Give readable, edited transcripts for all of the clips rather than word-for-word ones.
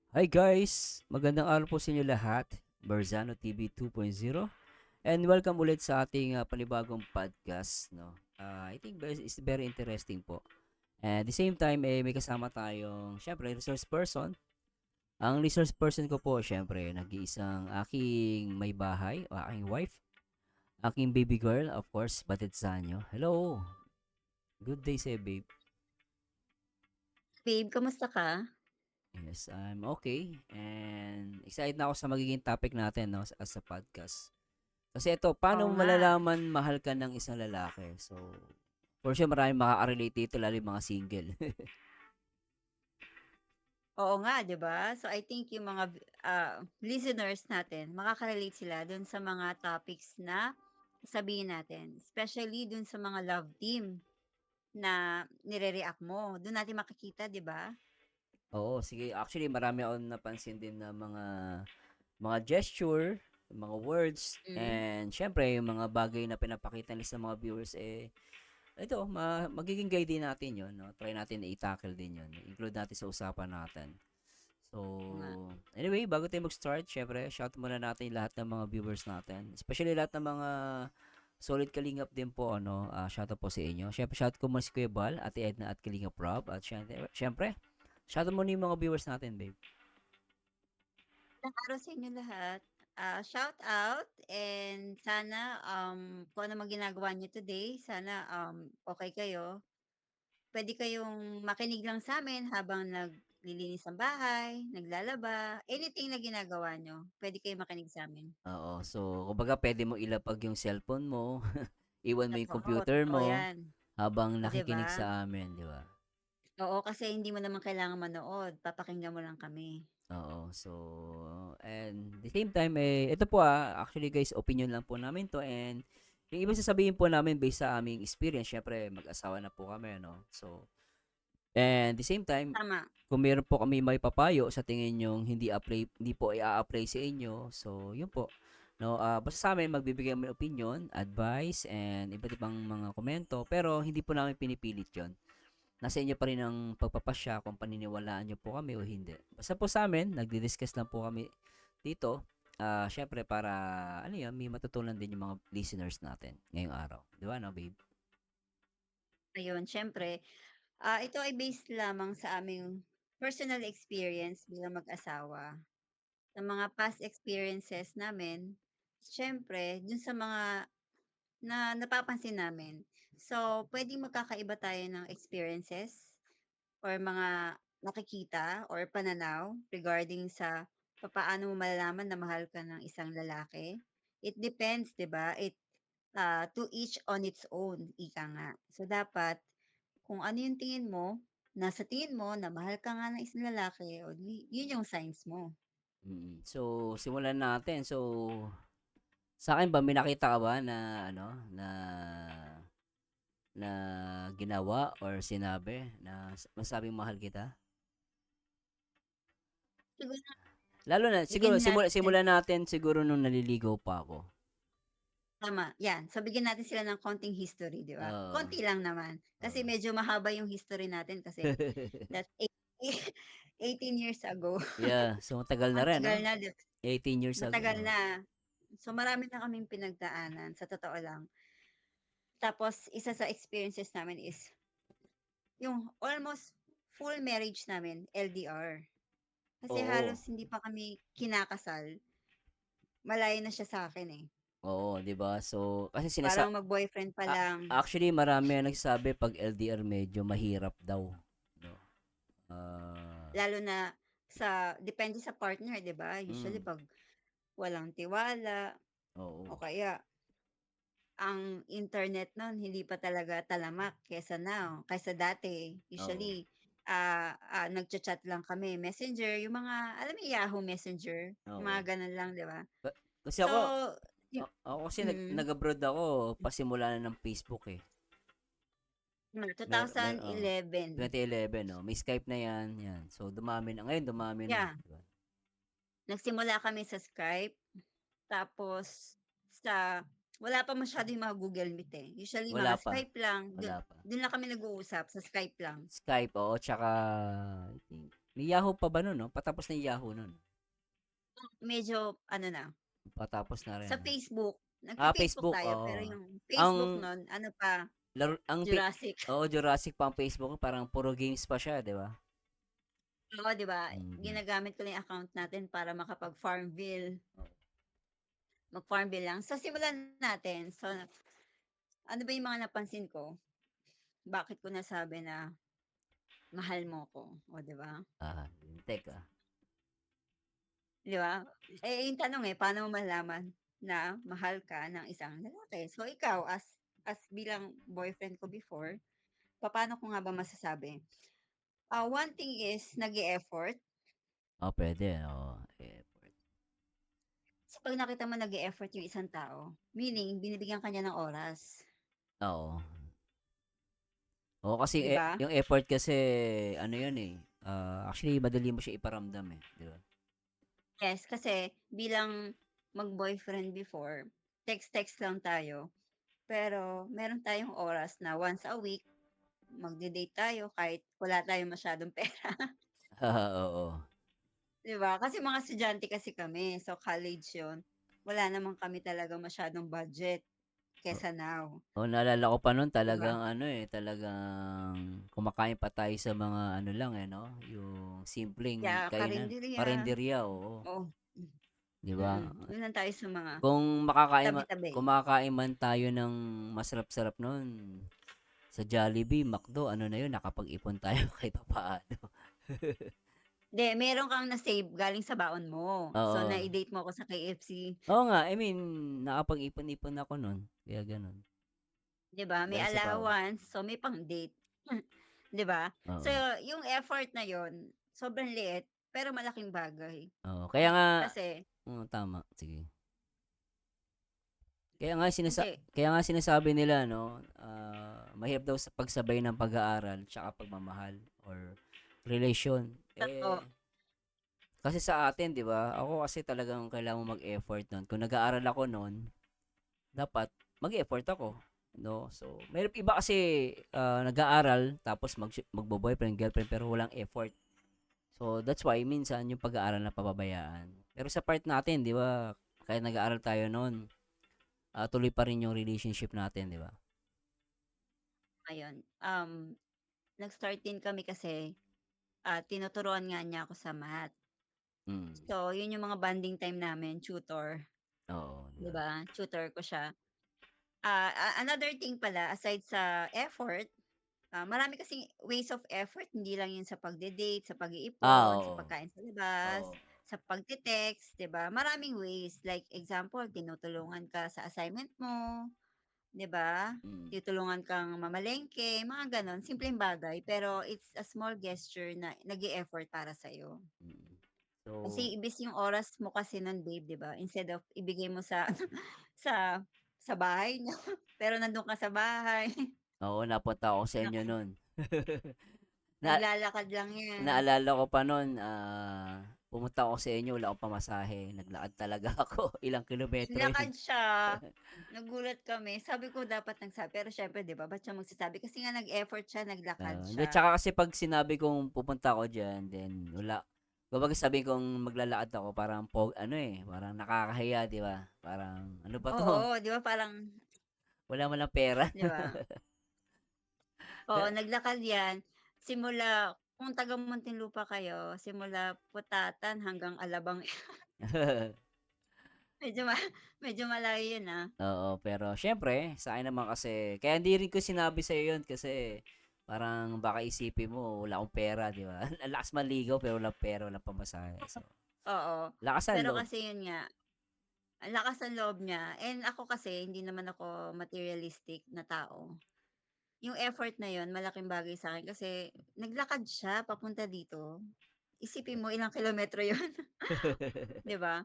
Hi guys! Magandang araw po sa inyo lahat. Barzano TV 2.0 and welcome ulit sa ating panibagong podcast. No? I think it's very interesting po. And at the same time, may kasama tayong, syempre, resource person. Ang resource person ko po, syempre, nag-iisang aking may bahay, o aking wife, aking baby girl, of course, Batid Sanyo. Hello! Good day sa'yo, babe. Babe, kamusta ka? Yes, I'm okay. And excited na ako sa magiging topic natin no, as a podcast. Kasi ito, paano Oo mo nga. malalaman mahal ka ng isang lalaki? So, for sure maraming makaka-relate dito, lalo yung mga single. Oo nga, 'di ba? So I think yung mga listeners natin, makaka-relate sila dun sa mga topics na sabihin natin. Especially dun sa mga love team na nire-react mo. Dun natin makikita, 'di ba? Oo, sige. Actually, marami akong napansin din na mga gesture, mga words, Mm. and syempre, yung mga bagay na pinapakita nila sa mga viewers, ito, magiging guide din natin yun. No? Try natin na i-tackle din yun. Include natin sa usapan natin. So, Oo nga. anyway, bago tayo mag-start, syempre, shout muna natin lahat ng mga viewers natin. Especially lahat ng mga solid kalingap din po, ano, shout out po sa inyo. Syempre, shout ko muna si Kuya Bal, Ate Edna at Kalingap Rob. At syempre, shout out muna yung mga viewers natin, babe. Magandang araw sa inyo lahat. Shout out and sana kung ano mang ginagawa niyo today, sana okay kayo. Puwede kayong makinig lang sa'min habang naglilinis ng bahay, naglalaba, anything na ginagawa niyo, puwede kayong makinig sa'min. Oo, so, kumbaga, pwede mo ilapag yung cellphone mo, iwan mo yung Totoo, computer totoo mo, 'yan, habang oh, 'di nakikinig ba? sa amin, di ba? Oo, kasi hindi mo naman kailangan manood, papakinggan mo lang kami. Oo, so, and the same time, ito po actually guys, opinion lang po namin to and yung iba sasabihin po namin based sa aming experience, syempre mag-asawa na po kami, no? So, and the same time, Tama, kung meron po kami may papayo sa tingin nyo hindi po i-apply sa inyo, so yun po. No, basta sa amin magbibigay kami ng opinion, advice, and iba't ibang mga komento, pero hindi po namin pinipilit yon. Nasa inyo pa rin ang pagpapasya kung paniniwalaan niyo po kami o hindi. Basta po sa amin, nagdi-discuss lang po kami dito. Syempre para, ano yun, may matutunan din yung mga listeners natin ngayong araw. Di ba, no, babe? ayun siyempre, ito ay based lamang sa aming personal experience bilang mag-asawa. Sa mga past experiences namin, siyempre dun sa mga na napapansin namin. So, puwedeng magkakaiba tayo ng experiences or mga nakikita or pananaw regarding sa papaano mo malalaman na mahal ka ng isang lalaki. It depends, 'di ba? To each on its own, ika nga. So, dapat kung ano yung tingin mo, nasa tingin mo na mahal ka nga ng isang lalaki, o di yun yung signs mo. So, simulan natin. So, sa akin ba, may nakita ka ba na, ano, na ginawa or sinabi na masabing mahal kita? Siguro Lalo na, siguro, bigyan natin. simulan natin siguro nung naliligaw pa ako. Tama, 'yan. So, bigyan natin sila ng konting history, 'di ba? Oo. Konti lang naman, kasi Oo. medyo mahaba yung history natin kasi that's 18 years ago. Yeah, so matagal na Ang rin, tagal no? na, 18 years ago. matagal na. So, marami na kaming pinagdaanan, sa totoo lang. Tapos isa sa experiences namin is yung almost full marriage namin, LDR. Kasi Oo. halos hindi pa kami kinakasal, malayo na siya sa'kin, eh. Oo, 'di ba? So, kasi Parang mag-boyfriend pa lang. actually marami ang nagsasabi 'pag LDR medyo mahirap daw, no? Ah, Lalo na depende sa partner, 'di ba? Usually mm, 'pag walang tiwala o oo. kaya ang internet nun hindi pa talaga talamak kaysa dati. Oo. Usually, nagcha-chat lang kami, Messenger, yung mga alam mo yung Yahoo Messenger, mga Oo. gano'n lang, 'di ba? Ka kasi So, ako yu ako kasi mm, nag-abroad ako pasimula na ng Facebook, eh. Oo, 2011. 2011, 'no? May Skype na 'yan, 'yan. So, dumami na. Ngayon dumami na, Yeah, 'di ba? nagsimula kami sa Skype. Tapos sa wala pa masyado yung mga Google Meet, eh. Usually Wala mga pa, Skype lang, wala pa. dun lang kami nag-uusap sa Skype lang. Skype, oo, tsaka I think May Yahoo pa ba nun 'no? Patapos na yung Yahoo nun. Medyo ano na, Patapos na rin sa 'no? Facebook, nagfe-Facebook Facebook, tayo pero oo. yung Ang Facebook nun ano pa, laro ang pi Jurassic. oo, Jurassic pa ang Facebook ko, parang puro games pa siya, 'di ba? Oo, 'di ba, Games. ginagamit ko lang yung account natin para makapag-Farmville, Oo. mag-Farmville lang. So simulan natin. So, ano ba yung mga napansin ko? Bakit ko nasabi na mahal mo ko, oh, 'di ba? Teka. 'Di ba? Eh, yung tanong, paano mo malalaman na mahal ka ng isang lalaki? So ikaw as bilang boyfriend ko before, papaano ko nga ba masasabi? One thing is nag-e-effort. Puwede, oo, effort. So 'pag nakita mo nag-e-effort yung isang tao, meaning binibigyan ka niya ng oras, Oo. Oo, kasi 'di ba? yung effort kasi ano yun, actually madali mo siya iparamdam, 'di ba? Yes, kasi bilang mag-boyfriend before, text-text lang tayo. Pero meron tayong oras na once a week magde-date tayo kahit wala tayong masyadong pera, Oo. 'di ba? Kasi mga estudyante kasi kami, so college 'yun. Wala naman kami talagang masyadong budget kesa now, Oo, naalala ko pa nun 'di ba? talagang ano, talagang kumakain pa tayo sa mga ano lang, 'no, yung simpleng Kaya kainan, karinderya, karenderya, oo, oo, 'di ba? do'n lang tayo sa mga Kung tabi-tabi. kumakain man tayo ng masarap-sarap nun sa Jollibee, McDo, ano na yun, nakapag-ipon tayo kahit papaano. 'Di, meron kang na-save galing sa baon mo. So Oo. nai-date mo ako sa KFC, Oo nga, I mean, nakapag-ipon-ipon ako nun, kaya gano'n. 'di ba? May Galing sa baon. allowance, so may pang-date, 'di ba? So Oo, yung effort na yon sobrang liit pero malaking bagay. oo. Kaya nga Kasi tama, sige. Kaya nga hindi, sinasabi nila 'no, mahirap daw sa pagsabay ng pag-aaral tsaka pagmamahal or relasyon. totoo, Kasi sa atin 'di ba, ako kasi talagang kailangan mo mag-effort nun. Kung nag-aaral ako nun, dapat mag-effort ako, 'no. So, mahirap iba kasi, nag-aaral tapos magbo-boyfriend, girlfriend pero walang effort. So, that's why minsan yung pag-aaral napapabayaan. Pero sa part natin 'di ba, kahit nag-aaral tayo nun, tuloy pa rin yung relationship natin 'di ba? ayun. Nag-start din kami kasi, tinuturuan nga niya ako sa math. Mm. So yun yung mga bonding time namin, tutor, Oo, 'di 'di ba? ba? Tutor ko siya. Another thing pala aside sa effort, marami kasing ways of effort, hindi lang yun sa pagde-date, sa pag-iipon, sa Oo. pagkain sa labas, Oo. sa pagte-text, 'di ba? Maraming ways, like example, tinutulungan ka sa assignment mo, 'di ba? Mm. Tinutulungan kang mamalengke, mga gano'n, simpleng bagay pero it's a small gesture na nag-e-effort para sa'yo. Mm. Kasi So, imbes yung oras mo kasi nun babe, 'di ba, instead of ibigay mo sa sa sa bahay niyo, pero nandun ka sa bahay, oo, napunta ako sa nak inyo nun. Na naglalakad lang 'yan. naalala ko pa nun, pumunta ako sa inyo, wala akong pamasahe, naglakad talaga ako, ilang kilometro yun. Naglakad siya, nagulat kami, sabi ko dapat nagsabi, pero siyempre 'di ba, ba't siya magsasabi kasi nga nag-effort siya, naglakad Hindi, siya. tsaka kasi 'pag sinabi kong pupunta ako diyan, then wala, kumbaga sabihin kong maglalakad ako parang ano, parang nakakahiya, 'di ba? Parang, "Ano ba 'to? Oo, 'di ba parang Wala man lang pera." 'di ba? Oo, naglakad 'yan, simula kung taga Muntinlupa kayo, simula Putatan hanggang Alabang. Medyo medyo malayo 'yun, Oo, pero siyempre sa akin naman kasi kaya hindi rin ko sinabi sa'yo yun kasi parang baka isipin mo wala akong pera, 'di ba? Ang lakas manligaw pero walang pera, walang pamasahe. So, Oo, lakas ng pero loob. kasi 'yun nga, ang lakas ng loob niya and ako kasi hindi naman ako materialistic na tao. Yung effort na 'yun malaking bagay sa'kin kasi naglakad siya papunta dito. Isipin mo ilang kilometro 'yun, 'di ba?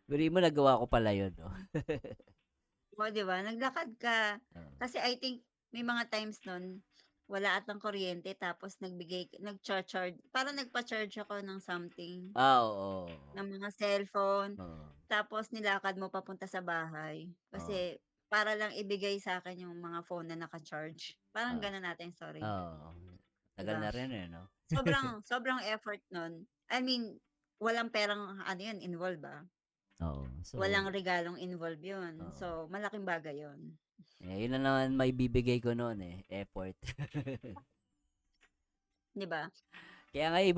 Biruin mo nagawa ko pala yun 'no? Oh, 'di ba, naglakad ka. Oo. Kasi I think may mga times nun wala atang kuryente tapos nagcha-charge parang nagpa-charge ako ng something, Oo, ng mga cellphone. oo, Tapos nilakad mo papunta sa bahay, oo, kasi para lang ibigay sa'kin yung mga phone na naka-charge, parang oo, gano'n ata yung story. oo. 'di Tagal ba? na rin eh, no? Sobrang sobrang effort nun. I mean, walang perang ano yun involved, Oo. So, walang regalong involved yun. oo. So, malaking bagay yun, Yun lang naman maibibigay ko noon eh, effort. 'di ba?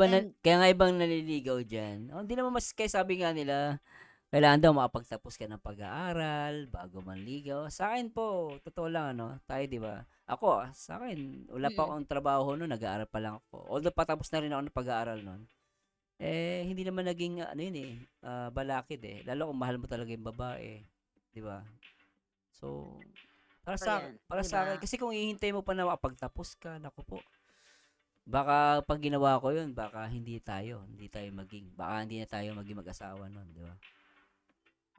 And Kaya nga ibang naliligaw diyan. Oh, hindi naman mas kaya sabi nga nila, kailangan daw makapagtapos ka ng pag-aaral bago manligaw. Sa akin po, totoo lang ano, tayo 'di ba? Ako, sa akin, wala pa mm, akong trabaho noon, nag-aaral pa lang ako. Although patapos na rin ako ng pag-aaral noon. Eh, hindi naman naging ano yun eh, balakid eh. Lalo kung mahal mo talaga yung babae, 'di ba? So, totoo yan, para 'di sa ba? akin, kasi kung hihintay mo pa na makapagtapos ka, naku po, baka 'pag ginawa ko 'yun, baka hindi na tayo maging mag-asawa nun, 'di ba?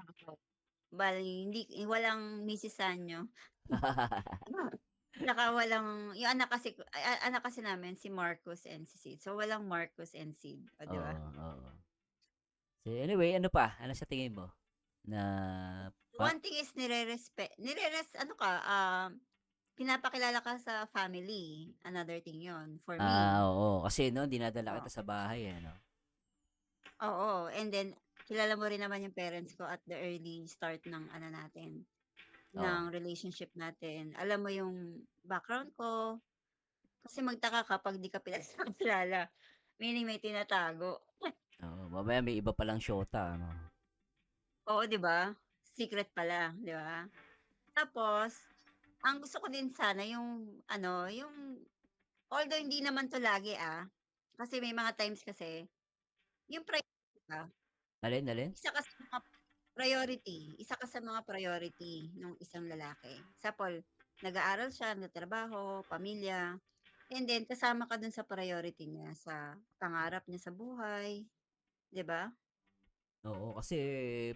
Opo. Bale hindi walang Mrs. Sanyo. Tsaka walang yung anak kasi namin si Marcos and si Sid. So, walang Marcos and Sid, oh, 'di ba? Oo, oo. So, anyway, ano pa? Ano sa tingin mo na pa One thing is ano ka, pinapakilala ka sa family, another thing yon for me. oo, kasi no, dinadala Oh, kita sa bahay eh, no? oo, and then kilala mo rin naman yung parents ko at the early start ng ano natin, Oo, ng relationship natin. Alam mo yung background ko, kasi magtaka ka 'pag 'di ka pinapakilala, meaning may tinatago. oo. Mamaya may iba palang shota, ano? Oo, 'di ba? Secret pala, 'di ba? Tapos, ang gusto ko din sana yung ano, yung although hindi naman 'to lagi, kasi may mga times kasi yung priority ba, Alin, alin? isa ka sa mga isa ka sa mga priority nung isang lalaki. Example, nag-aaral siya, nagtatrabaho, pamilya, and then kasama ka dun sa priority niya, sa pangarap niya sa buhay, 'di ba? Oo, kasi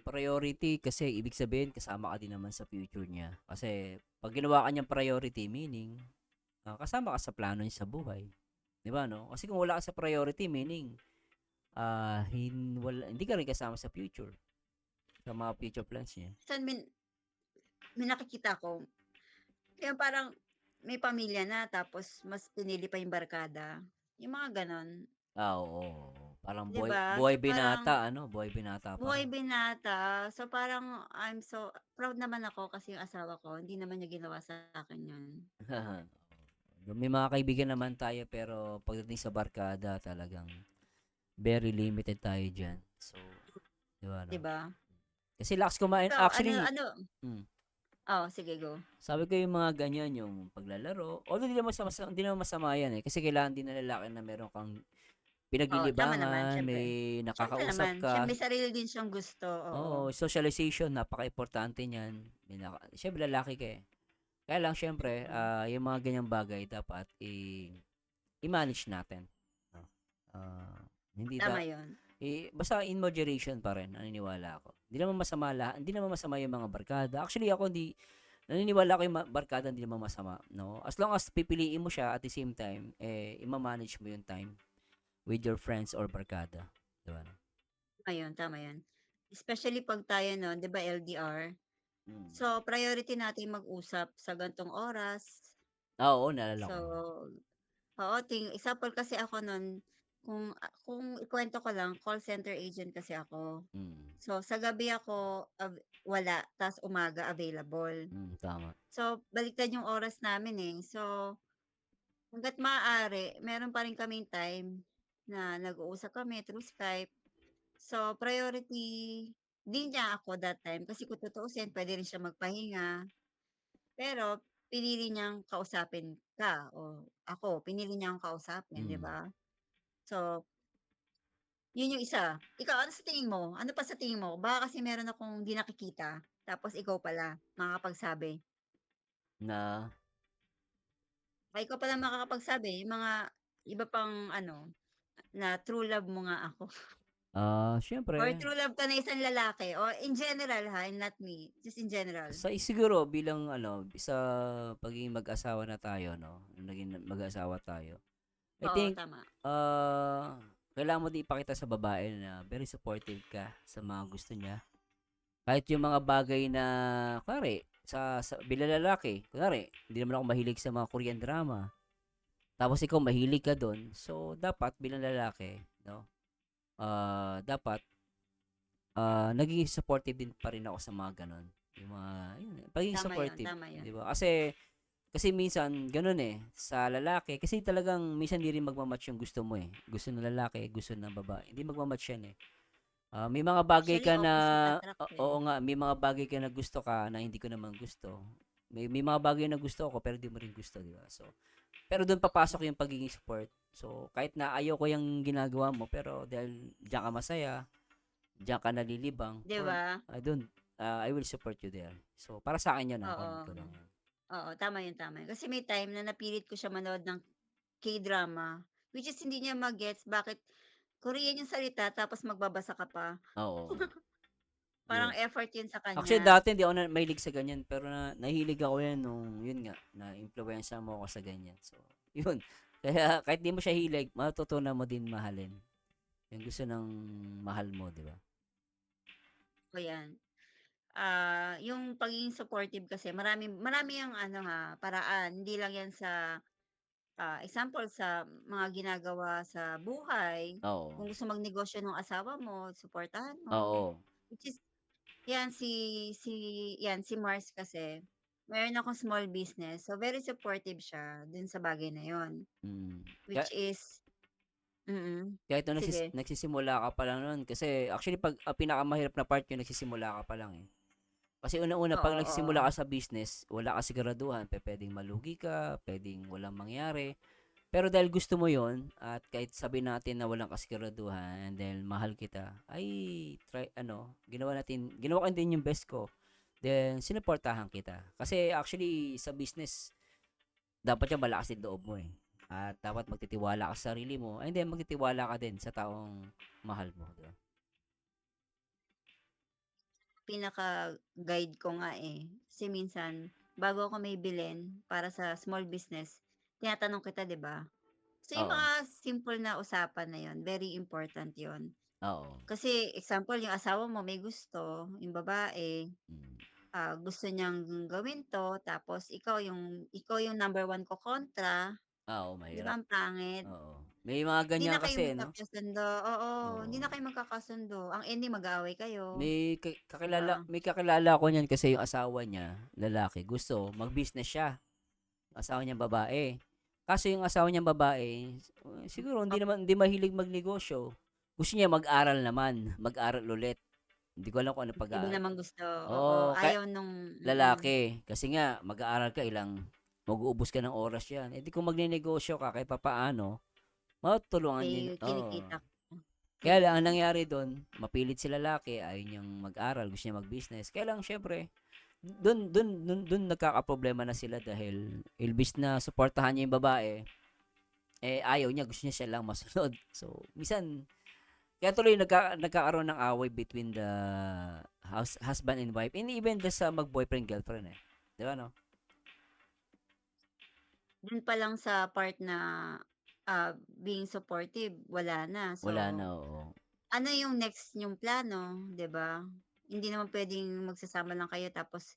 priority kasi ibig sabihin kasama ka din naman sa future niya. Kasi pag ginawa ka niyang priority, meaning kasama ka sa plano niya sa buhay. 'Di ba, no? Kasi kung wala ka sa priority, meaning hindi ka rin kasama sa future, sa mga future plans niya. Minsan may nakikita ko, yung parang may pamilya na tapos mas pinili pa yung barkada, yung mga gano'n, Oo, oo. Parang 'di ba? buhay So, parang binata, ano? Buhay binata pa buhay rin. binata. So, parang I'm so proud naman ako kasi yung asawa ko hindi naman niya ginawa sa akin 'yun, May mga kaibigan naman tayo pero pagdating sa barkada talagang very limited tayo diyan. So, 'di ba, 'di no? ba? Kasi lakas kumain Ikaw actually. ano mm, oh, sige go. Sabi ko yung mga ganyan, yung paglalaro. Although hindi naman masama yan eh. Kasi kailangan din ng lalaki na meron kang Oo, tama naman pinaglilibangan, siyempre. may Siyempre nakakausap naman, ka. may sarili din siyang gusto, oo. Oo, socialization, napaka-importante niyan. Siyempre lalaki ka eh. Kaya lang siyempre, Mm, yung mga ganyang bagay dapat i-manage natin. No? Hindi tama 'yun. basta in moderation pa rin, naniniwala ako. Hindi naman masama yung mga barkada. Actually ako naniniwala ko yung barkada hindi naman masama, no? As long as pipiliin mo siya at the same time, i-manage mo yung time with your friends or barkada. Diba? No? Tama 'yun. Especially 'pag tayo no'n 'di ba LDR, Mm. so priority natin mag-usap sa gan'tong oras. Oo, naalala So, ko. oo, example kasi ako nun, kung ikuwento ko lang, call center agent kasi ako. Mm. So, sa gabi ako wala, ta's umaga available. Tama. So, baliktad yung oras namin, eh. So, hangga't maaari meron pa rin kaming time na nag-uusap kami through Skype. So, priority din niya ako that time kasi kung tutuusin puwede rin siya magpahinga. Pero pinili niyang kausapin ka o ako, pinili niya akong kausapin, 'di Mm. ba? So, 'yun yung isa. Ikaw, ano sa tingin mo? Ano pa sa tingin mo? Baka kasi meron akong 'di nakikita, tapos ikaw pala makakapagsabi. Na, Ikaw pala makakapagsabi, yung mga iba pang ano, na true love mo nga ako or syempre, true love ka na isang lalaki or in general not me, just in general. siguro bilang ano, sa pagiging mag-asawa na tayo, no? Naging mag-asawa tayo. I Oo, think, tama. kailangan mo din ipakita sa babae na very supportive ka sa mga gusto niya. Kahit yung mga bagay na, kunwari, bilang lalaki, kunwari, hindi naman ako mahilig sa mga Korean drama. tapos ikaw mahilig ka dun, so dapat bilang lalaki, no, dapat, nagiging supportive din pa rin ako sa mga gano'n. Yung mga yun, pagiging Tama yun, supportive, tama yun. 'di ba? Kasi minsan gano'n, sa lalaki kasi talagang minsan hindi rin magma-match yung gusto mo, Gusto ng lalaki, gusto ng babae, hindi magma-match yan, eh. May mga bagay Actually, ka na opposite attract, oo nga, may mga bagay ka na gusto ka na hindi ko naman gusto. May mga bagay na gusto ko pero 'di mo rin gusto, 'di ba? So, pero do'n papasok yung pagiging support. So, kahit na ayaw ko yung ginagawa mo pero dahil diyan ka masaya, diyan ka nalilibang, 'Di ba? do'n, I will support you there. So, para sa akin 'yun, comment Oo. ko lang 'yun. Oo, tama yun, tama yun. Kasi may time na napilit ko siya manood ng K-drama, which is hindi niya ma-gets bakit Korean yung salita tapos magbabasa ka pa. Oo, Parang 'yun. effort yun sa Actually, kanya. dati hindi ako mahilig sa ganyan pero nahilig ako 'yan nung 'yun nga, naimpluwensiyahan mo ako sa ganyan. So, 'yun. Kaya kahit 'di mo siya hilig, matututunan mo din mahalin yung gusto ng mahal mo, 'di ba? O yan. Yung pagiging supportive kasi marami marami yang ano ha, paraan. Hindi lang yan sa, example sa mga ginagawa sa buhay. Oo. Kung gusto magnegosyo ng asawa mo, suportahan mo. Oo. Which is yan si yan si Mars kasi, meron akong small business. So, very supportive siya dun sa bagay na yun. Mm. Kaya Which is kahit nung sige. nagsisimula ka pa lang nun kasi actually 'pag ang pinakamahirap na part yung nagsisimula ka pa lang, eh. Kasi unang-una 'pag Oo, nagsisimula oo. ka sa business, wala ka siguraduhan, pupuwedeng malugi ka, puwedeng walang mangyari. Pero dahil gusto mo yon at kahit sabihin natin na walang kasiguraduhan and dahil mahal kita, ay ginawa ko din yung best ko. Then sinuportahan kita. Kasi actually sa business, dapat yan malakas din loob mo, At dapat magtitiwala ka sa sarili mo and then magtitiwala ka din sa taong mahal mo, di ba? Pinaka-guide ko nga, eh. Kasi minsan bago ako may bilhin para sa small business, tinatanong kita, 'di ba? So, yung Oo. mga simple na usapan na yun, very important yun. Oo. Kasi example, yung asawa mo may gusto, yung babae, Mm. gusto niyang gawin 'to tapos ikaw yung number one ko kontra, 'di ba Mahirap. ang pangit? Oo. May mga Hindi ganyan na kayo kasi, 'no? magkakasundo, oo, hindi Oo. na kayo magkakasundo, ang ending mag-aaway kayo, May 'di ba? kakilala ko niyan kasi yung asawa niya, lalaki, gusto mag-business siya. Asawa niyang babae. Kaso yung asawa niyang babae, siguro hindi mahilig magnegosyo. Gusto niya mag-aral naman, mag-aral ulit. Hindi ko alam kung ano Iba pag-aaral. naman gusto, oo, Oo, ayaw nung lalaki. Kasi nga, mag-aaral ka, mag-uubos ka ng oras yan. Eh di kung magnenegosyo ka, kahit papaano, matutulungan may din. Oo. kinikita ka. Kaya lang, ang nangyari doon, mapilit si lalaki, ayaw niyang mag-aral, gusto niya mag-business. Kaya lang, syempre, doon nagkakaproblema na sila dahil ilbis na suportahan niya yung babae, ayaw niya, gusto niya siya lang masunod. So, minsan, kaya tuloy nagkakaroon ng away between the husband and wife and even the sa mag-boyfriend girlfriend, eh. 'Di ba, no? Dun pa lang sa part na, being supportive wala na. Wala So, na, oo. ano yung next niyong plano, 'di ba? Hindi naman puwedeng magsasama lang kayo tapos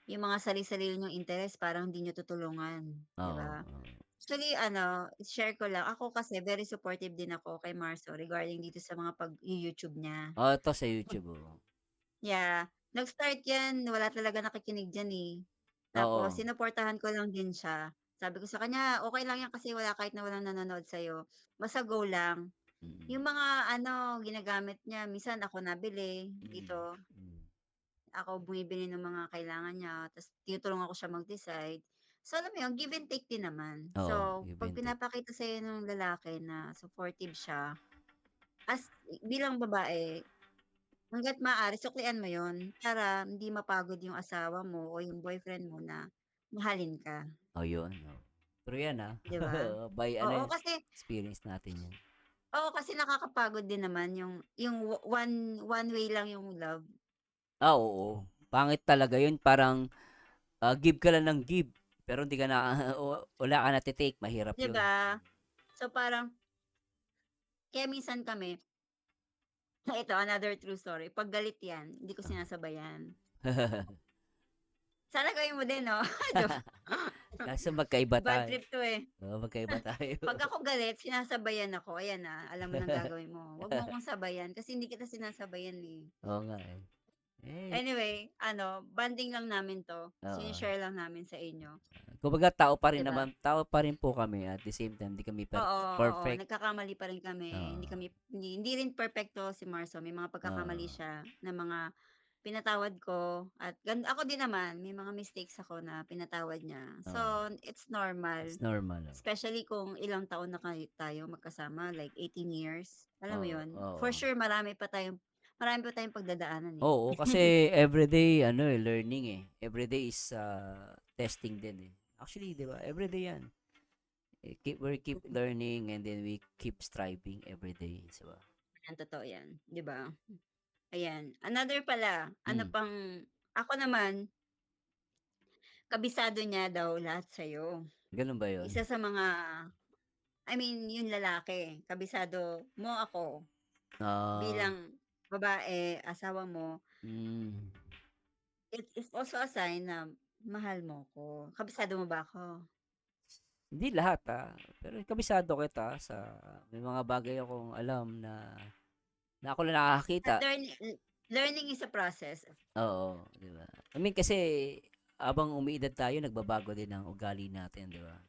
yung mga sarili-sarili niyong interes parang hindi niyo tutulungan, 'di Oo, ba? oo. Actually ano, share ko lang, ako kasi very supportive din ako kay Marso regarding dito sa mga pag-you-YouTube niya. Ito sa YouTube, oo. Yeah, nag-start 'yan, wala talaga nakikinig diyan, eh. Tapos Oo. sinuportahan ko lang din siya. Sabi ko sa kanya, "Okey lang 'yan kasi kahit na walang nanonood sa'yo, basta go lang." Mm. Yung mga ano, ginagamit niya minsan ako nabili Mm. dito, Mm. ako bumibili ng mga kailangan niya ta's tinutulungan ko siya mag-decide. So, alam mo yun, give and take din naman. So, Oo, give 'pag and take. pinapakita sa'yo nung lalaki na supportive siya, as bilang babae, hangga't maaari suklian mo yun para hindi mapagod yung asawa mo o yung boyfriend mo na mahalin ka, Yun, oo. True yan, 'di ba? by Oo, kasi experience natin yan. nakakapagod din naman yung one way lang yung love, Oo. Pangit talaga yun, parang, give ka lang ng give, pero hindi ka na wala ka nate-take, mahirap 'di yun. ba? So, parang kaya minsan kami ito another true story, 'pag galit 'yan, hindi ko sinasabayan. Sana gawin mo din 'no, 'di ba? Kaso magkaiba Bad tayo. trip 'to, eh. Oo, magkaiba tayo. 'Pag ako galit sinasabayan ako, ayan na, alam mo ng gagawin mo. Wag mo akong sabayan kasi hindi kita sinasabayan, eh. Oo nga, eh. Eh, Anyway, ano, bonding lang namin 'to, oo. shine share lang namin sa inyo, Kumbaga ‘di ba? tao pa rin po kami at the same time 'di kami Oo, oo, perfect. nagkakamali pa rin kami, Oo, hindi rin perpekto si Marso, may mga pagkakamali oo, siya na mga pinatawad ko at ako din naman may mga mistakes ako na pinatawad niya. So, oo. it's normal, It's normal, oh. especially kung ilang taon na tayo magkasama, like 18 years, alam mo Oo, 'yun? For oo. sure marami pa tayong pagdadaanan, eh. Oo, kasi everyday ano, eh, learning, eh. Everyday is, testing din, eh. Actually, 'di ba, everyday 'yan. We keep learning and then we keep striving everyday, 'di ba? Yan, totoo 'yan, 'di ba? Ayan, another pala, ano Hmm, pang ako naman, kabisado niya daw lahat sa'yo. gano'n ba 'yun? Isa sa mga I mean, yung lalaki, kabisado mo ako Ah, bilang babae, asawa mo, hmm. it is also a sign na mahal mo ko. Kabisado mo ba ako? Hindi lahat, pero kabisado kita sa may mga bagay akong alam na ako lang At nakakakita. learning is a process. Oo, 'di ba? I mean kasi habang umiidad tayo nagbabago din ang ugali natin, 'di ba?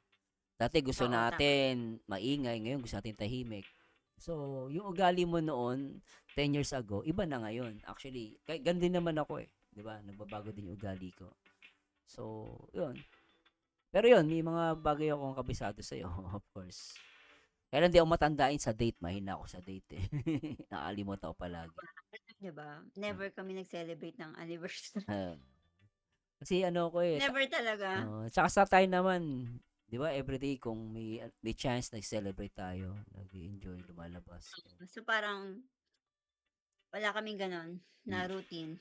Dati gusto Oo, tama yan. natin maingay, ngayon gusto natin tahimik. So, yung ugali mo noon 10 years ago, iba na ngayon. Actually, kahit ganun din naman ako, eh, 'di ba? Nagbabago din yung ugali ko. So, 'yun. Pero 'yun, may mga bagay akong kabisado sa'yo, of course. Kaya lang di ako matandain sa date, mahina ako sa date, eh. Nakakalimutan ko palagi. 'Di ba? Hmm, Never kami nag-celebrate ng anniversary. ah, kasi ano ko, eh, Never talaga. tsaka sa tayo naman, 'di ba, everyday kung may chance nag-celebrate tayo, nag-e-enjoy, lumalabas. So, parang wala kaming gano'n na Hmm, routine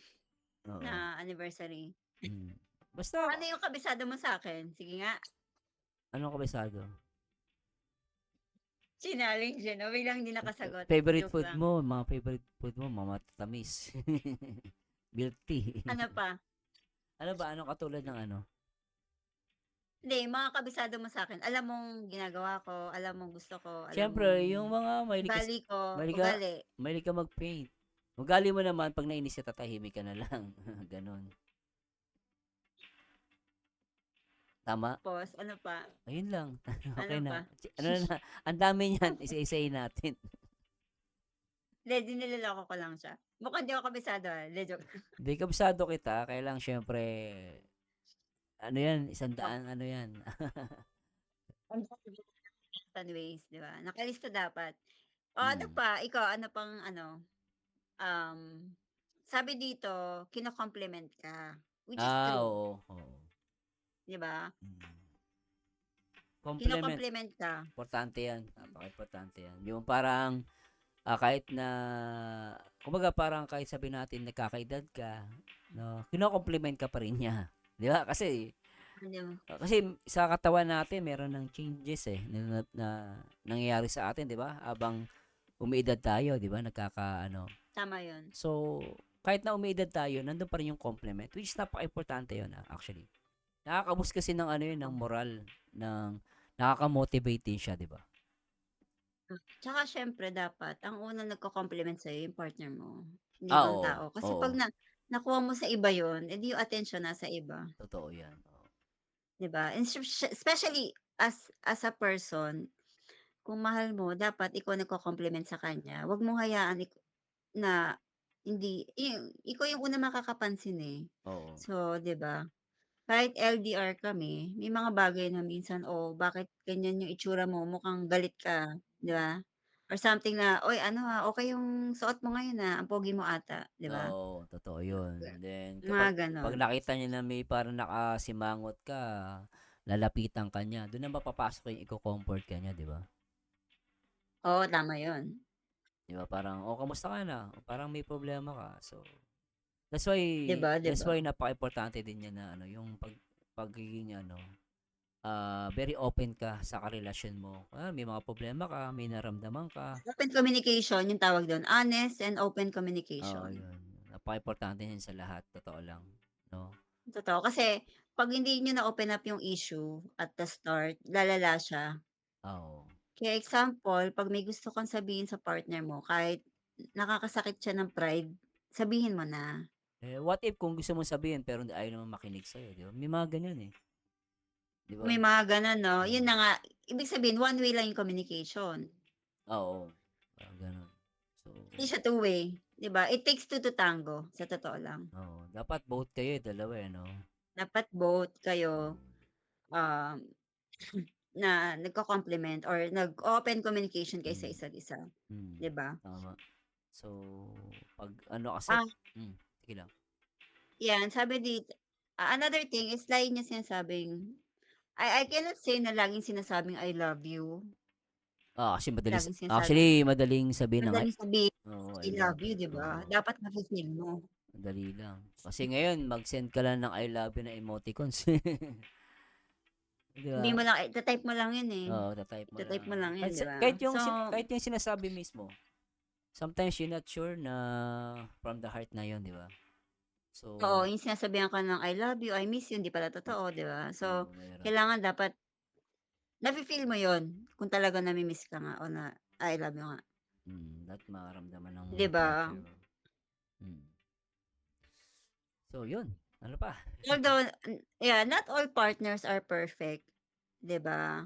na oo. anniversary. Hmm. Basta Ano yung kabisado mo sa'kin? Sige nga, ano kabisado? challenge eh, 'no? Biglang hindi nakasagot, Favorite joke food lang. mo, mga favorite food mo, mga matatamis. Milk tea. Ano pa? Ano ba, anong katulad ng ano? Hindi, mga kabisado mo sa'kin, alam mong ginagawa ko, alam mong gusto ko, alam Siyempre, mong yung mga ugali ko, mahilig ka, ugali. mahilig ka mag-paint. Ugali mo naman, pag nainis ka, tatahimik ka na lang. Ganon. Tama? Tapos ano pa, Ayun lang. Okay ano na. pa? Ano na, ang dami niyan, isa-isahin natin. Hindi, niloloko ko lang siya. Mukhang di ako kabisado, hindi, joke. Hindi, kabisado kita, kaya lang siyempre, ano yan, isang Oh, daan, ano yan. ang dami ways, di ba? Nakalista dapat. O ano Hmm. pa, ikaw, ano pang ano, um, sabi dito, kino-compliment ka, which is true, Oo, oo. di ba? Mm. Compliment, Kino-compliment ka. importante yan. Napaka-importante yan. Yung parang, kahit na, kumbaga parang kahit sabi natin nagkakaedad ka, no, kino-compliment ka pa rin niya. Di ba? Ano, Kasi sa katawan natin meron ng changes, eh, na nangyayari sa atin, 'di ba? Habang umiidad tayo, 'di ba? tama yun. So, kahit na umiidad tayo, nandun pa rin yung compliment, which is napaka-importante yun, actually. Nakaka-boost kasi ng ano yun, ng moral, ng nakaka-motivate din siya, 'di ba? Tsaka siyempre dapat ang unang nagko-compliment sa'yo yung partner mo, hindi ibang Oo, tao. Kasi oo. 'pag nakuha mo sa iba yun, eh, di yung atensyon nasa iba, Totoo 'yan. Oo. 'di ba? And especially as a person, kung mahal mo dapat ikaw nagko-compliment sa kanya. Wag mong hayaan na hindi ikaw yung unang makakapansin, eh. Oo. So, 'di ba? Kahit LDR kami, may mga bagay na minsan, "Oh, bakit ganyan yung itsura mo, mukhang galit ka." 'Di ba? Or something na, "Uy ano, okey yung suot mo ngayon, ang pogi mo ata." 'Di ba? Oo, totoo 'yun. Then Mga kapag gano'n. nakita niya na may parang nakasimangot ka, lalapitan ka niya. Do'n na mapapasok yung iko-comfort ka niya, 'di ba? Oo, tama 'yun. 'Di ba parang, "Oh, kamusta ka na?" O parang may problema ka. So, Di ba, di that's ba? why napakaimportante din niya na ano, yung pagiging ano, very open ka sa karelasyon mo. May mga problema ka, may naramdaman ka. Open communication yung tawag do'n, honest and open Oo, communication. 'yun. Napakaimportante niyan sa lahat, totoo lang, 'no? Totoo kasi 'pag hindi niyo na-open up yung issue at the start, lalala siya. Oo. Kaya example, 'pag may gusto kang sabihin sa partner mo kahit nakakasakit siya ng pride, sabihin mo na. Eh, what if kung gusto mong sabihin pero ayaw naman makinig sa'yo, 'di ba? May mga ganyan, eh, 'di ba? May mga gano'n 'no, yun Oo. na nga, ibig sabihin one way lang yung communication, Oo, parang gano'n. So, hindi siya two way, 'di ba? It takes two to tango, sa totoo lang. oo, dapat both kayo, eh, dalawa, eh, 'no? Dapat both Oo. kayo, um, na nagko-compliment or nag-open communication kayo sa Mm, isa't isa, mm, 'di ba? tama. So, 'pag ano kasi Ah, sige lang. 'Yan sabi another thing is lagi niya sinasabing I cannot say na laging sinasabing I love you, Kasi laging sinasabing actually madaling sabihin ng ay madaling sabihin oo, I I love love you, you, 'di ba? oo, Dapat nafi-feel mo. madali lang. Kasi ngayon mag-send ka lang ng I love you na emoticons, 'di Hindi ba? mo lang ita-type mo lang 'yun, eh. Oo, ta-type mo Ita-type lang. mo lang 'yun, 'di ba? So Kahit yung sinasabi mismo, sometimes you're not sure na from the heart na yun, 'di ba? So, oo, yung sinasabihan ka ng I love you, I miss you, hindi pala totoo, 'di ba? So, oo, mahirap. kailangan dapat nafi-feel mo 'yun kung talagang nami-miss ka nga o na I love you nga, That mararamdaman ng 'di ba? partner mo. Mm. So, yun. Ano pa? Although yeah, not all partners are perfect, 'di ba?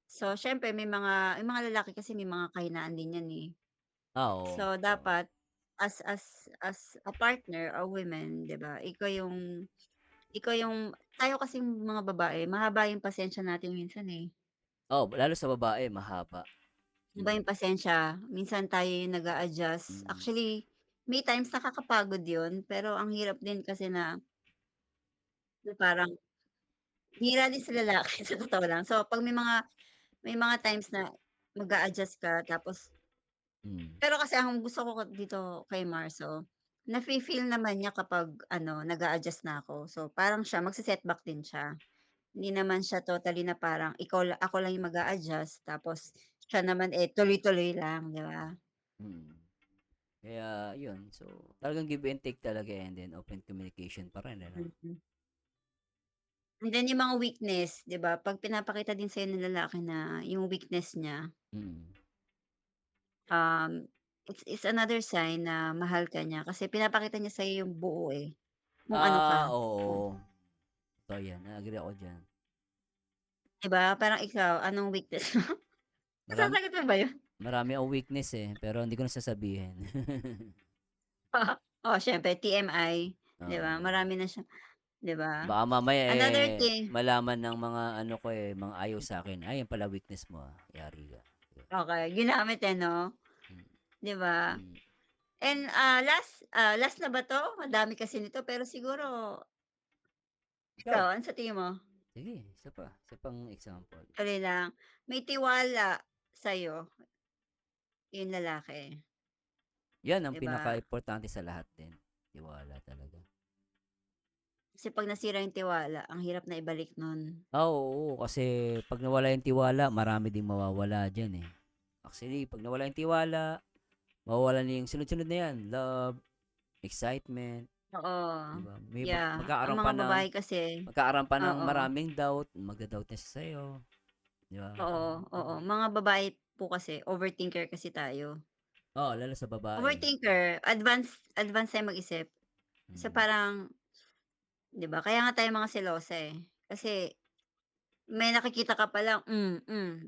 So, siyempre may mga lalaki kasi may mga kahinaan din 'yan, eh. Oo, So, oo. dapat as a partner or women, 'di ba, ikaw yung tayo kasing mga babae mahaba yung pasensya natin minsan, eh. Oo, lalo sa babae mahaba. Mahaba Mm, yung pasensya, minsan tayo yung nag-a-adjust. mm, Actually, may times nakakapagod yun, pero ang hirap din kasi na parang bihira din sa lalaki sa totoo lang. So, 'pag may mga times na mag-a-adjust ka tapos mm, pero kasi ang gusto ko dito kay Marso, nafi-feel naman niya kapag ano, nag-a-adjust na ako. So, parang siya magse-setback din siya. Hindi naman siya totally na parang ako lang yung mag-a-adjust tapos siya naman, eh, tuloy-tuloy lang, 'di ba? mm. Kaya yun, so talagang give and take talaga, eh, and then open communication pa rin, ano? Mm. And then yung mga weakness, 'di ba, 'pag pinapakita din sa'yo ng lalaki na yung weakness niya, Mm. um, it's another sign na mahal ka niya kasi pinapakita niya sa'yo yung buo, eh, kung ano ka. Oo. Totoo yan, agree ako diyan. 'Di ba, parang ikaw anong weakness mo? Marami Nasasagot mo ba yun? marami akong weakness, eh, pero hindi ko na sasabihin. Oo, siyempre TMI, 'di ba, Oo. marami na siya 'di ba? Baka mamaya, Another eh, thing malaman ng mga ano ko, eh, mga ayaw sa'kin, "Ay, yan pala weakness mo, yari ka." okey, ginamit, eh, 'no, Mm, 'di ba? mm. And, last na ba 'to? Madami kasi nito pero siguro Ikaw? ikaw, ano sa tingin mo? Sige, isa pang example. Tuloy lang, may tiwala sa'yo yung lalaki, Yan ang 'di ba? pinakaimportante sa lahat din, tiwala talaga. Kasi 'pag nasira yung tiwala ang hirap na ibalik nun. Oo, kasi 'pag nawala yung tiwala marami ding mawawala diyan, eh. Actually 'pag nawala yung tiwala, mawawalan na yung sunod-sunod na yan, love, excitement, Oo, 'di ba? yeah, ang mga babae kasi Magkakaroon pa ng oo, maraming doubt, magda-doubt na siya sa'yo, 'di ba? oo, oo, mga babae po kasi overthinker kasi tayo. Oo, lalo sa babae. Overthinker, advance tayo mag-isip. So, Mm, parang 'di ba, kaya nga tayo mga selosa, eh, kasi may nakikita ka palang,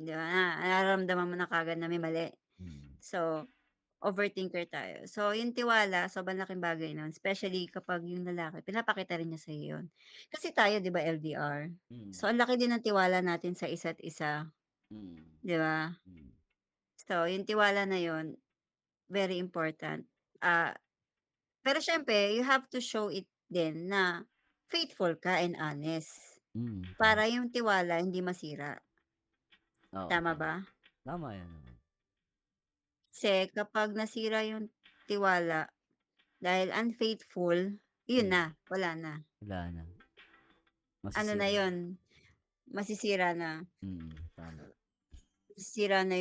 'di ba, nararamdaman mo na kaagad na may mali. mm, So, overthinker tayo. So, yung tiwala sobrang laking bagay nun, especially kapag yung lalaki pinapakita rin niya sa'yo yun. Kasi tayo 'di ba LDR, mm, so ang laki din ng tiwala natin sa isa't isa, mm, 'di ba? mm. So, yung tiwala na yun, very important. Ah, pero siyempre you have to show it din na faithful ka and honest, Tama. para yung tiwala hindi masira, Oo, tama tama. ba? Tama 'yan naman. Kasi kapag nasira yung tiwala dahil unfaithful, yun Mm, na, wala na. wala na, Ano na masisira na. yun, masisira na. Tama. Masisira na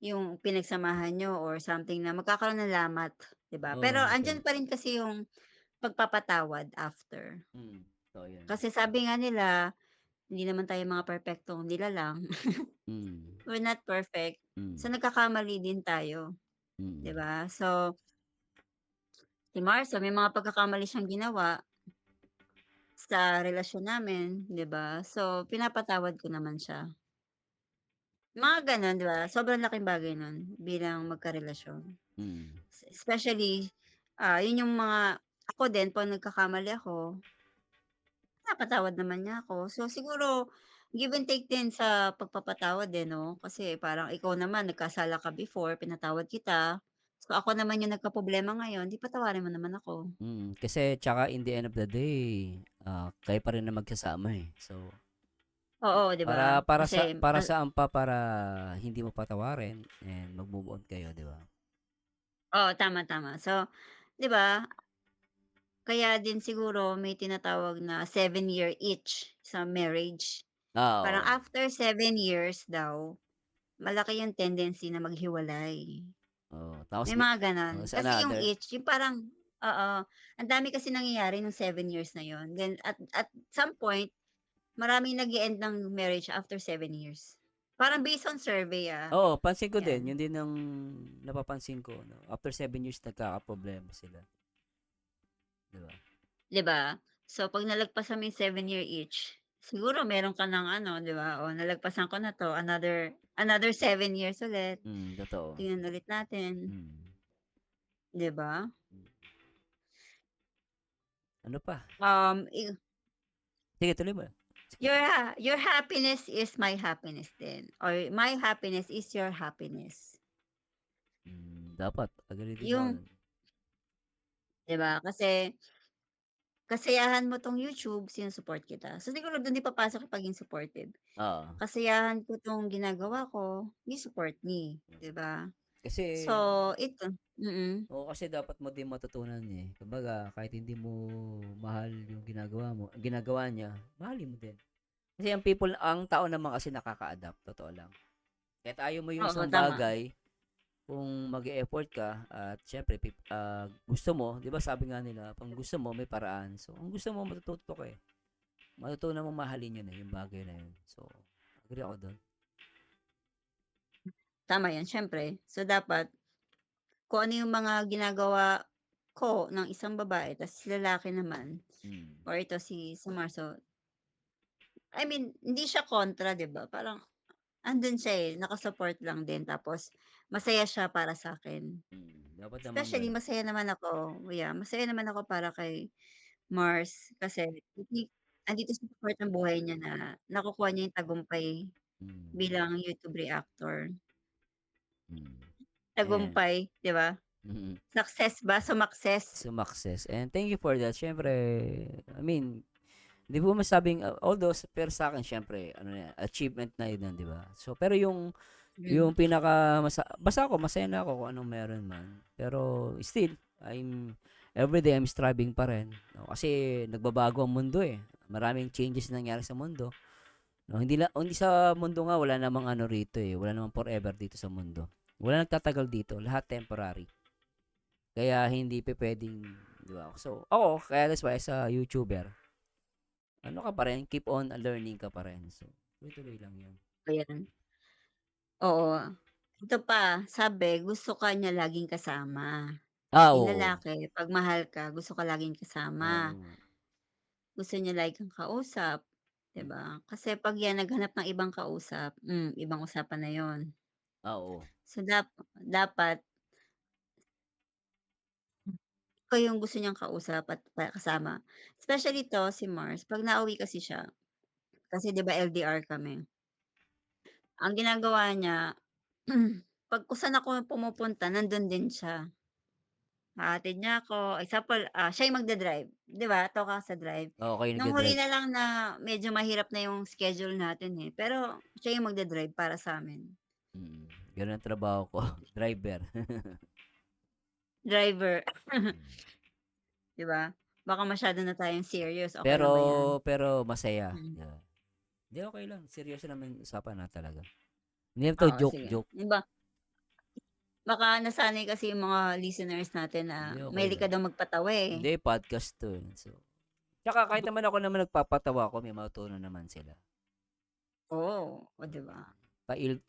yung pinagsamahan niyo or something na magkakaroon ng lamat, 'di ba? Pero Oo, totoo. andiyan pa rin kasi yung pagpapatawad after. Mm. So, yun. Kasi sabi nga nila, hindi naman tayo mga perpektong nilalang. Mm. We're not perfect. Mm. So, nagkakamali din tayo, 'di Mm. ba? So, si Marso may mga pagkakamali siyang ginawa sa relasyon namin, 'di ba? So, pinapatawad ko naman siya. Mga gano'n, 'di ba? Sobrang laking bagay nun bilang magkarelasyon. Mm. Especially, 'yun yung mga ako din 'pag nagkakamali ako, pinapatawad naman niya ako. So, siguro give and take din sa pagpapatawad, eh, 'no? Kasi parang ikaw naman nagkasala ka before, pinatawad kita. So, ako naman yung nagkaproblema ngayon, 'di patawarin mo naman ako. Mm. Kasi tsaka in the end of the day, kayo pa rin na magsasama, eh. So, Oo, 'di ba? Kasi para saan pa para hindi mo patawarin and mag-move on kayo, 'di ba? oo, tama, tama. So, 'di ba, kaya din siguro may tinatawag na 7 year itch sa marriage. Parang Oo. after 7 years daw, malaki yung tendency na maghiwalay. Oo, tapos May may mga gano'n. Kasi yung another. itch, yung parang oo, ang dami kasi nangyayari nung 7 years na yun. Then at some point, maraming nag-e-end ng marriage after 7 years. Parang based on survey, Oo, pansin ko din, 'yan. yun din ang napapansin ko 'no, after 7 years nagkakaproblema sila, 'di ba? 'Di ba? So, 'pag nalagpasan mo yung 7 year itch, siguro meron ka ng ano, 'di ba, "Oh, nalagpasan ko na 'to, another 7 years ulit, Totoo. tingnan ulit natin." Mm. 'Di ba? Hmm. Ano pa? I Sige, tuloy mo. Sige. your happiness is my happiness din or my happiness is your happiness. Dapat agree din ako Yung dun. 'di ba, kasi kasiyahan mo 'tong YouTube, sinusuport kita. So, siguro dun din papasok yung pagiging supportive. Oo. Kasiyahan ko 'tong ginagawa ko, you support me, 'di ba? Kasi So, ito oo, kasi dapat mo din matutunan, eh. Kumbaga kahit hindi mo mahal yung ginagawa niya, mahalin mo din. Kasi ang tao naman kasi nakaka-adapt, totoo lang. Kahit ayaw mo yung oo, isang tama. bagay, kung mag-e-effort ka at siyempre gusto mo, 'di ba sabi nga nila, kung gusto mo may paraan. So, kung gusto mo matututo ka, eh. Matutunan mong mahalin 'yun, eh, yung bagay na 'yun. So, agree ako do'n. Tama 'yan siyempre. So, dapat kung ano yung mga ginagawa ko ng isang babae ta's si lalaki naman Mm. or ito si Marso, I mean hindi siya kontra, 'di ba? Parang andun siya, eh, naka-support lang din tapos masaya siya para sa'kin. Dapat naman Especially gano'n. masaya naman ako, yeah, masaya naman ako para kay Mars kasi andito sa part ng buhay niya na nakukuha niya yung tagumpay Mm. bilang YouTube reactor. Mm. And Tagumpay, 'di ba? mm, Success ba, sumakses. sumakses and thank you for that. Siyempre, I mean, 'di ko masabing although pero sa'kin siyempre ano na achievement na 'yun, 'di ba? So, pero Hmm, yung basta ako masaya na ako kung anong meron man. Pero still, everyday I'm striving pa rin, 'no, kasi nagbabago ang mundo, eh. Maraming changes nangyari sa mundo, 'no. Hindi sa mundo nga wala namang ano rito, eh, wala namang forever dito sa mundo. Wala nagtatagal dito, lahat temporary. Kaya hindi pupuwedeng 'di ba? So, ako kaya that's why as a YouTuber, ano ka pa rin, keep on learning ka pa rin. So, tuloy-tuloy lang 'yun. ayan, oo. Ito pa, sabi gusto ka niya laging kasama. Yung Oo. lalaki 'pag mahal ka gusto ka laging kasama, Oo nga. gusto niya lagi kang kausap, 'di ba? Kasi 'pag 'yan naghanap ng ibang kausap, ibang usapan na 'yon. Oo. So, dapat ikaw yung gusto niyang kausap at kasama. Especially 'to si Mars 'pag nauwi kasi siya, kasi 'di ba LDR kami. Ang ginagawa niya, 'pag kung saan ako pumupunta nandun din siya. Hahatid niya ako, example, siya yung magda-drive, 'di ba, toka ka sa drive. Oo, kayo Nung huli nagda-drive. na lang na medyo mahirap na yung schedule natin, eh, pero siya yung magda-drive para sa'min. Mm. Gano'n ang trabaho ko, driver. Driver, Mm. 'di ba? Baka masyado na tayong serious, okey Pero lang ba 'yan? pero masaya, Mm, 'di ba? Hindi, okey lang, seryoso naman yung usapan na talaga. Hindi naman 'to oo, sige. joke-joke. Yung ba baka nasanay kasi yung mga listeners natin na Hindi, okey mahilig ka lang. daw magpatawa, eh. Hindi, podcast 'to, eh. So, Tsaka kahit naman ako naman nagpapatawa ako, may matutunan naman sila. Oo, oh, 'di ba?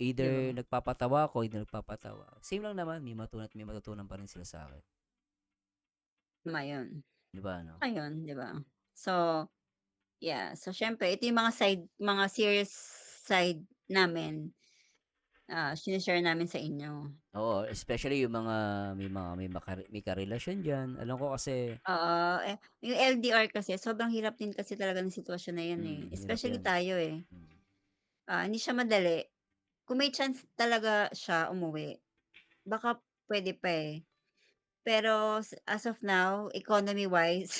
Either 'Di ba? nagpapatawa ako, either nagpapatawa. Same lang naman, may matutunan pa rin sila sa akin. Tama 'yun. 'Di ba, no? Ayun, 'di ba? So, yeah. So, siyempre ito yung mga serious side namin, shine-share namin sa inyo. Oo, especially yung mga may karelasyon diyan. Alam ko kasi Oo, yung LDR kasi sobrang hirap din kasi talaga ng sitwasyon na 'yan, eh, hirap especially 'yan. tayo, eh. Mm. Hindi siya madali. Kung may chance talaga siya umuwi, baka puwede pa, eh. Pero as of now, economy-wise,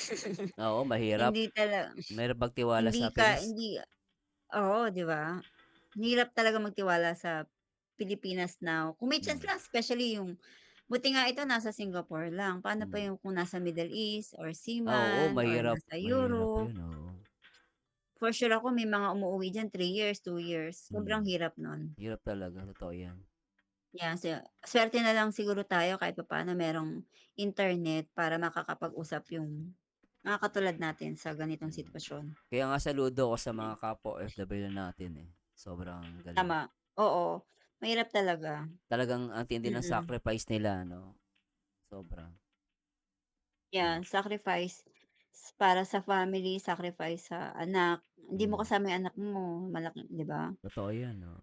Oo, mahirap. hindi tala Mahirap magtiwala hindi sa ka Pinas. hindi oo, 'di ba? Hirap talaga magtiwala sa Pilipinas now. Kung may chance Mm. lang, especially yung buti nga ito nasa Singapore lang, paano pa Mm. yung kung nasa Middle East or Oo, Seaman or mahirap. nasa Mahirap Europe. 'yun, oo. For sure ako may mga umuuwi diyan 3 years, 2 years, sobrang Mm. hirap nun. Hirap talaga, totoo 'yan. Yeah, suwerte na lang siguro tayo kahit papaano merong internet para makakapag-usap yung mga katulad natin sa ganitong Mm. sitwasyon. Kaya nga saludo ako sa mga Ayan, kapwa OFW natin, eh. Sobrang galing. tama, oo, mahirap talaga. Talagang ang tindi ng Mm. sacrifice nila, 'no? Sobra. Hmm. 'Yan, sacrifice para sa family, sacrifice sa anak. Hindi mo Hmm. kasama yung anak mo, malaki 'di ba? Totoo 'yan, oo.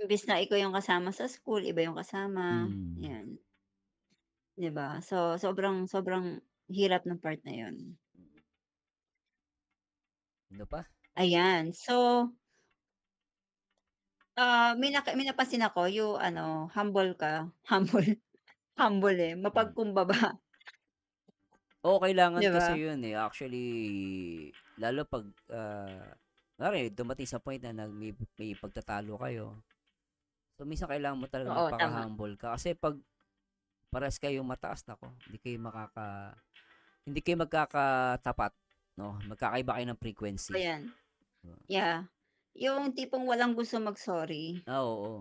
Imbes na ikaw yung kasama sa school, iba yung kasama, Hmm. 'yan, 'di ba? So, sobrang sobrang hirap ng part na 'yun. Ano pa? Ayan, so, may napansin ako yung ano, humble ka, humble humble, eh, Hmm. mapagkumbaba, Oo, kailangan 'di kasi ba? 'yun, eh. Actually, lalo 'pag, kunwari dumating sa point na may pagtatalo kayo. So, minsan kailangan mo talaga Oo, tama. magpaka-humble ka kasi 'pag parehas kayong mataas, naku, hindi kayo magkakatapat, 'no? Magkakaiba kayo ng frequency. Ayan, Oo. yeah. Yung tipong walang gusto mag-sorry Oo,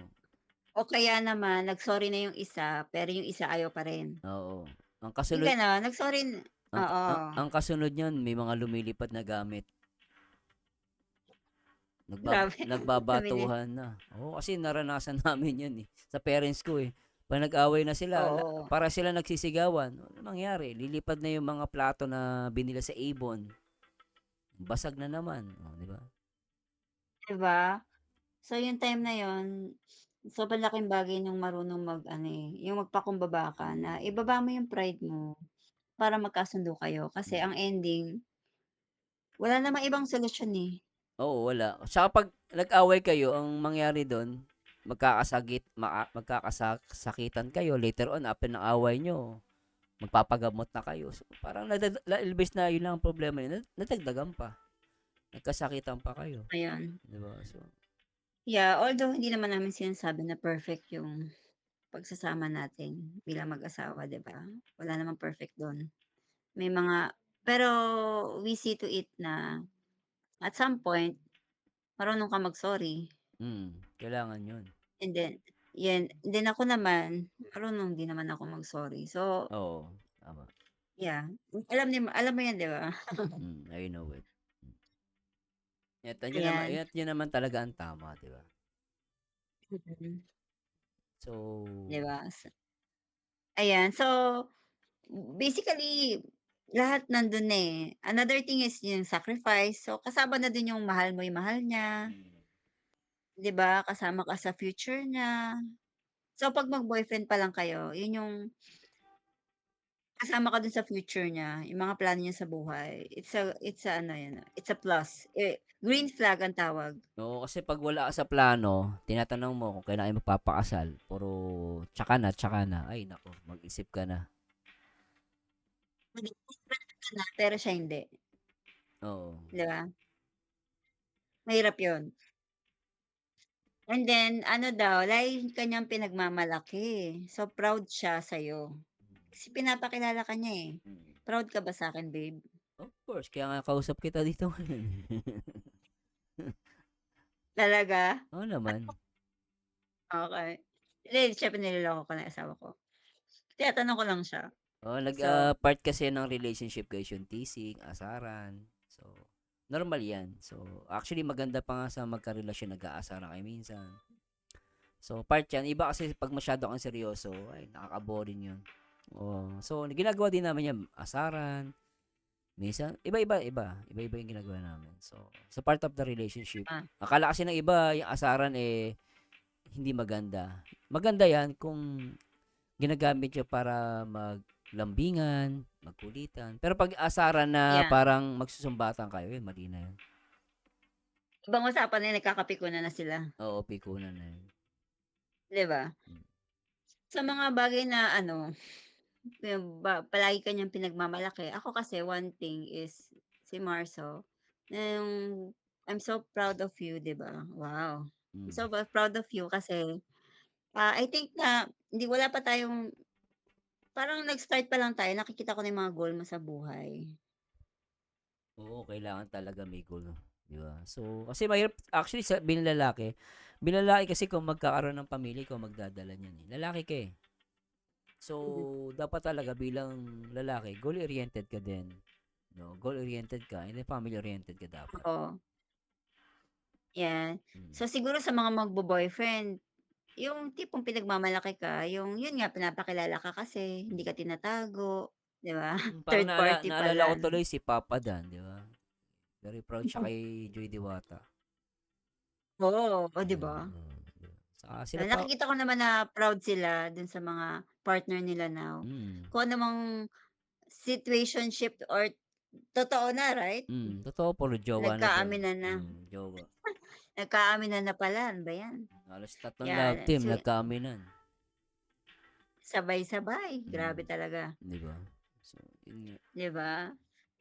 o kaya naman nag-sorry na yung isa, pero yung isa ayaw pa rin. oo. Ang Yung kasunod gano'n, nag-sorry oo, ang kasunod niyan may mga lumilipad na gamit. grabe sabi ni Nagbabatuhan na. Oo, kasi naranasan namin 'yan, eh, sa parents ko, eh. 'Pag nag-away na sila, oo, para sila nagsisigawan. Ano mangyari, lilipad na yung mga plato na binili sa Avon, basag na naman, oh, 'di ba? 'di ba? So yung time na yun, sobrang laking bagay nung marunong mag-ano, eh, yung magpakumbaba ka na Mm. ibaba mo yung pride mo para magkasundo kayo kasi Mm. ang ending, wala namang ibang solusyon, eh. Oo, wala. Tsaka 'pag nag-away kayo, ang mangyari do'n, magkakasakitan kayo later on after ng away niyo, magpapagamot na kayo. So, parang imbes na yun lang ang problema niyo, nadagdagan pa. Nagkasakitan pa kayo, Ayun. 'di ba? So, Yeah, although hindi naman namin sinasabi na perfect yung pagsasama natin bilang mag-asawa, 'di ba? Wala namang perfect dun. May mga pero we see to it na at some point marunong ka mag-sorry kailangan yun. and then ako naman marunong din naman ako mag-sorry. So, Oo, tama. yeah, alam mo 'yan, 'di ba? I know it. Hmm. Ayan, Yun naman talaga ang tama, 'di ba? mm, So, 'di ba? Ayan, so basically lahat nandun na, eh. Another thing is yung sacrifice. So, kasama na din yung mahal mo yung mahal niya, hmm, 'di ba? Kasama ka sa future niya. So, 'pag mag-boyfriend pa lang kayo, yun yung kasama ka dun sa future niya, yung mga plano niya sa buhay. It's a ano yun, it's a plus. Green flag ang tawag. oo, kasi 'pag wala ka sa plano, tinatanong mo kung kailan kayo magpapakasal, puro tsaka na, ay naku, mag-isip ka na. Mag-expect ka na, pero siya hindi, Oo. 'di ba? Mahirap yun. And then ano daw, lagi ka niyang pinagmamalaki. So, proud siya sa'yo. Kasi pinapakilala ka niya, eh. Mm. "Proud ka ba sa'kin, babe?" Of course, kaya nga kausap kita dito ngayon, eh. Talaga? Oo naman. Okey. Hindi, siyempre niloloko ko lang yung asawa ko. Tinatanong ko lang siya. Oo, So, part kasi ng relationship guys yung teasing, asaran. So, normal yan. So, actually maganda pa nga sa magkarelasyon nag-aasaran kayo minsan. So, part yan. Iba kasi pag masyado kang seryoso, ay, nakaka-boring yun. Oh, so ginagawa din namin yan, asaran, minsan iba-iba yung ginagawa namin. So, sa part of the relationship, ah, akala kasi ng iba yung asaran hindi maganda. Maganda yan kung ginagamit niyo para maglambingan, magkulitan. Pero pag asaran na yeah. parang magsusumbatan kayo, yun, mali na yun. Ibang usapan na nagkakapikunan na sila, Oo, pikunan na yun. 'di ba? Mm. Sa mga bagay na ano, palagi ka niyang pinagmamalaki. Ako kasi one thing is si Marso, na yung I'm so proud of you, 'di ba? Wow! I'm Mm. so proud of you kasi, I think na hindi wala pa tayong parang nag-start pa lang tayo nakikita ko na yung mga goal mo sa buhay. Oo, kailangan talaga may goal, 'di ba? So, kasi mahirap actually bilang lalaki kasi kung magkakaroon ng pamilya ikaw magdadala niyan, eh. Lalaki ka, eh. So, Mhm. dapat talaga bilang lalaki goal-oriented ka din, 'no? Goal-oriented ka and then family-oriented ka dapat. Oo, 'yan. Mm. So, siguro sa mga magbo-boyfriend, yung tipong pinagmamalaki ka, yung yun nga pinapakilala ka kasi hindi ka tinatago, 'di ba? Parang Third party naalala ko pala. tuloy si Papa Dan, 'di ba? Very proud siya kay Joy Diwata. Oo, oh, 'di Ayan, ba? oo, 'di ba? Saka sila pa Nakikita ko naman na proud sila dun sa mga partner nila now. mm, Kung anumang situationship or totoo na, right? totoo puro jowa na daw, Nagkaaminan na. jowa. Nagkaaminan na pala, ano ba 'yan? Halos tatlong love 'Yan, team nagkaaminan. sabay-sabay, grabe Mm, talaga, 'di ba? So, yun nga. 'di ba?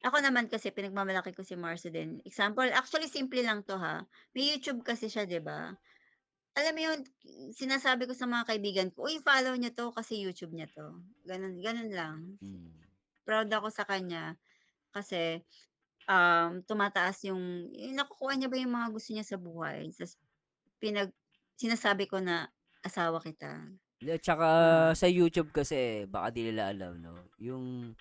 Ako naman kasi pinagmamalaki ko si Marso din. Example, actually simple lang 'to, ha. May YouTube kasi siya, 'di ba? Alam mo 'yun, sinasabi ko sa mga kaibigan ko, "Uy, follow niyo 'to kasi YouTube niya 'to." Gano'n, gano'n lang. Mm. Proud ako sa kanya kasi, tumataas yung nakukuha niya ba yung mga gusto niya sa buhay ta's pinag sinasabi ko na, "Asawa kita." At saka Ah, sa YouTube kasi baka di nila alam 'no, yung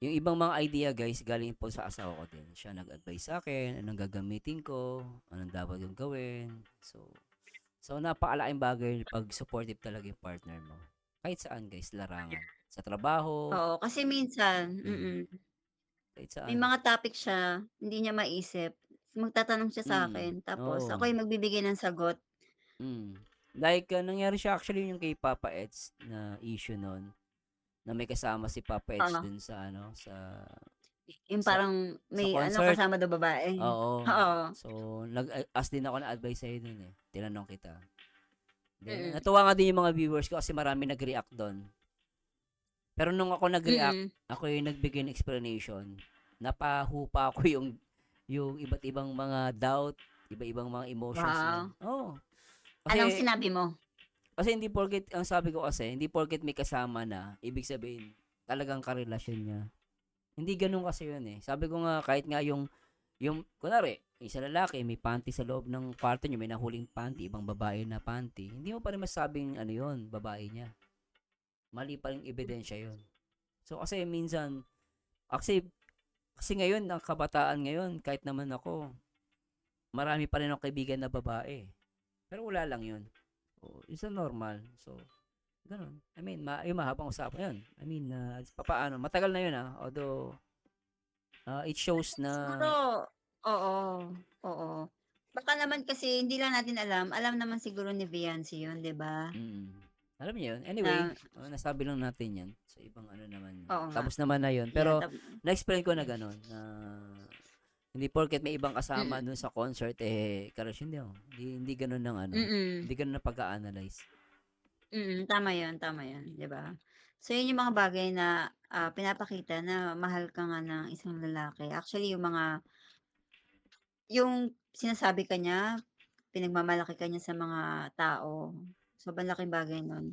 ibang mga idea guys galing po sa asawa ko din. Siya nag-advice sa'kin, anong gagamitin ko, anong dapat kong gawin. So napakalaking bagay 'pag supportive talaga yung partner mo. Kahit saan guys, larangan, sa trabaho, oo, kasi minsan hmm, kahit may saan. mga topic siya, hindi niya maisip. Magtatanong siya sa'kin tapos Oo, ako yung magbibigay ng sagot. hmm. Like nangyari siya actually yung kay Papa Eds na issue nun, na may kasama si Papa Eds Oo, dun sa ano, yung sa parang sa may ano concert. kasama daw babae. Oo. Oo, So, ask din ako ng advice sa'yo dun, eh. Tinanong kita. Then, mm, natuwa nga din yung mga viewers ko kasi marami nag-react dun. Pero nung ako nag-react, mm. ako yung nagbigay ng explanation. Napahupa ko yung iba't ibang mga doubt, iba-ibang mga emotions niya. Wow. Oo. Anong Kasi, sinabi mo? kasi hindi porket, ang sabi ko kasi, hindi porket may kasama na, ibig sabihin, talagang karelasyon niya. Hindi ganun kasi yun eh. Sabi ko nga, kahit nga kunwari, isa lalaki, may panty sa loob ng kwarto niyo, may nahuling panty, ibang babae na panty, hindi mo pa rin masabing ano yun, babae niya. Mali pa rin ebidensya yun. So, kasi minsan, kasi, kasi ngayon, ang kabataan ngayon, kahit naman ako, marami pa rin akong kaibigan na babae. Pero wala lang yun. So, it's a normal. So, ganun. I mean, yung mahabang usapan yun. I mean, papaano, matagal na yun although, it shows Siguro na, oo, oo. Baka naman kasi hindi lang natin alam naman siguro ni Viancy yun, 'di ba? mm. Alam niyo yun? Anyway, Na nasabi lang natin yan. So, ibang ano naman yun. oo nga, Tapos naman na yun. yeah, Pero, na-explain ko na gano'n na hindi porket may ibang kasama mm, dun sa concert, karelasyon hindi, hindi gano'n ng ano, mm, hindi gano'n na pag-a-analyze. tama yun, 'di ba? So yun yung mga bagay na, pinapakita na mahal ka nga ng isang lalaki. Actually yung sinasabi ka niya, pinagmamalaki ka niya sa mga tao, sobrang laking bagay nun.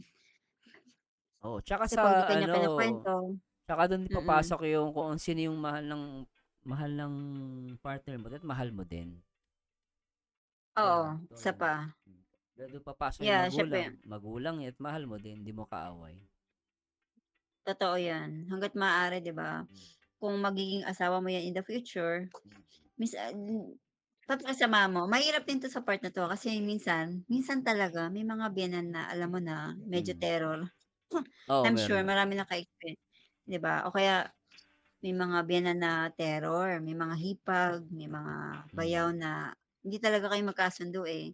Oo, tsaka Kasi sa 'pag di ka niya ano, kinukuwento tsaka dun mm, papasok yung kung sino yung mahal ng partner mo, dapat mahal mo din. 'Di ba? oo, isa Tulad pa. dun papasok yung Yeah, magulang. siyempre Magulang at mahal mo din, hindi mo kaaway. totoo 'yan. Hangga't maaari 'di ba, Hmm, kung magiging asawa mo 'yan in the future, mm. minsan papakasama mo. Mahirap din 'to sa part na 'to kasi minsan talaga may mga biyenan na alam mo na medyo Hmm. terror. Oo, I'm sure meron. marami naka-experience, 'di ba? O kaya may mga biyenan na terror, may mga hipag, may mga bayaw Mm. na hindi talaga kayo magkasundo, eh.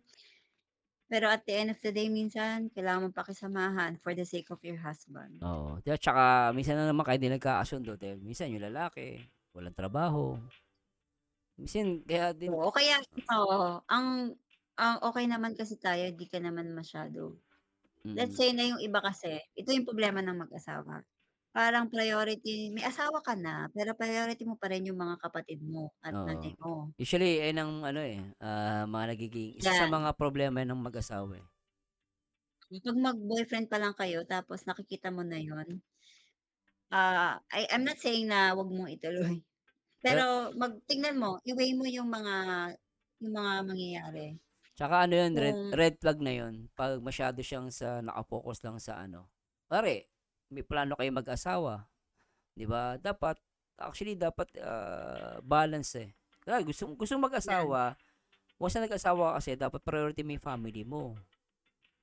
Pero at the end of the day minsan kailangan mong pakisamahan for the sake of your husband. Oo, at tsaka minsan lang naman kayo 'di nagkakasundo dahil minsan yung lalaki walang trabaho, minsan kaya din Oo, kaya oo, ang okey naman kasi tayo di ka naman masyado let's mm, say na yung iba kasi, ito yung problema ng mag-asawa, parang priority may asawa ka na, pero priority mo pa rin yung mga kapatid mo at oo. nanay mo. Usually ayan ang ano, eh, mga nagiging isa sa Yan, mga problema ng mag-asawa, eh. kapag mag-boyfriend pa lang kayo tapos nakikita mo na yun, I'm not saying na wag mong ituloy, Pero pero tignan mo, i-weigh mo yung mga mangyayari. tsaka ano 'yun, red Kung red flag na 'yun 'pag masyado siyang naka-focus lang sa ano, kunwari may plano kayong mag-asawa, 'di ba, dapat, balance, eh. Kunwari gustong yan, mag-asawa, once na nag-asawa ka kasi dapat priority mo yung family mo.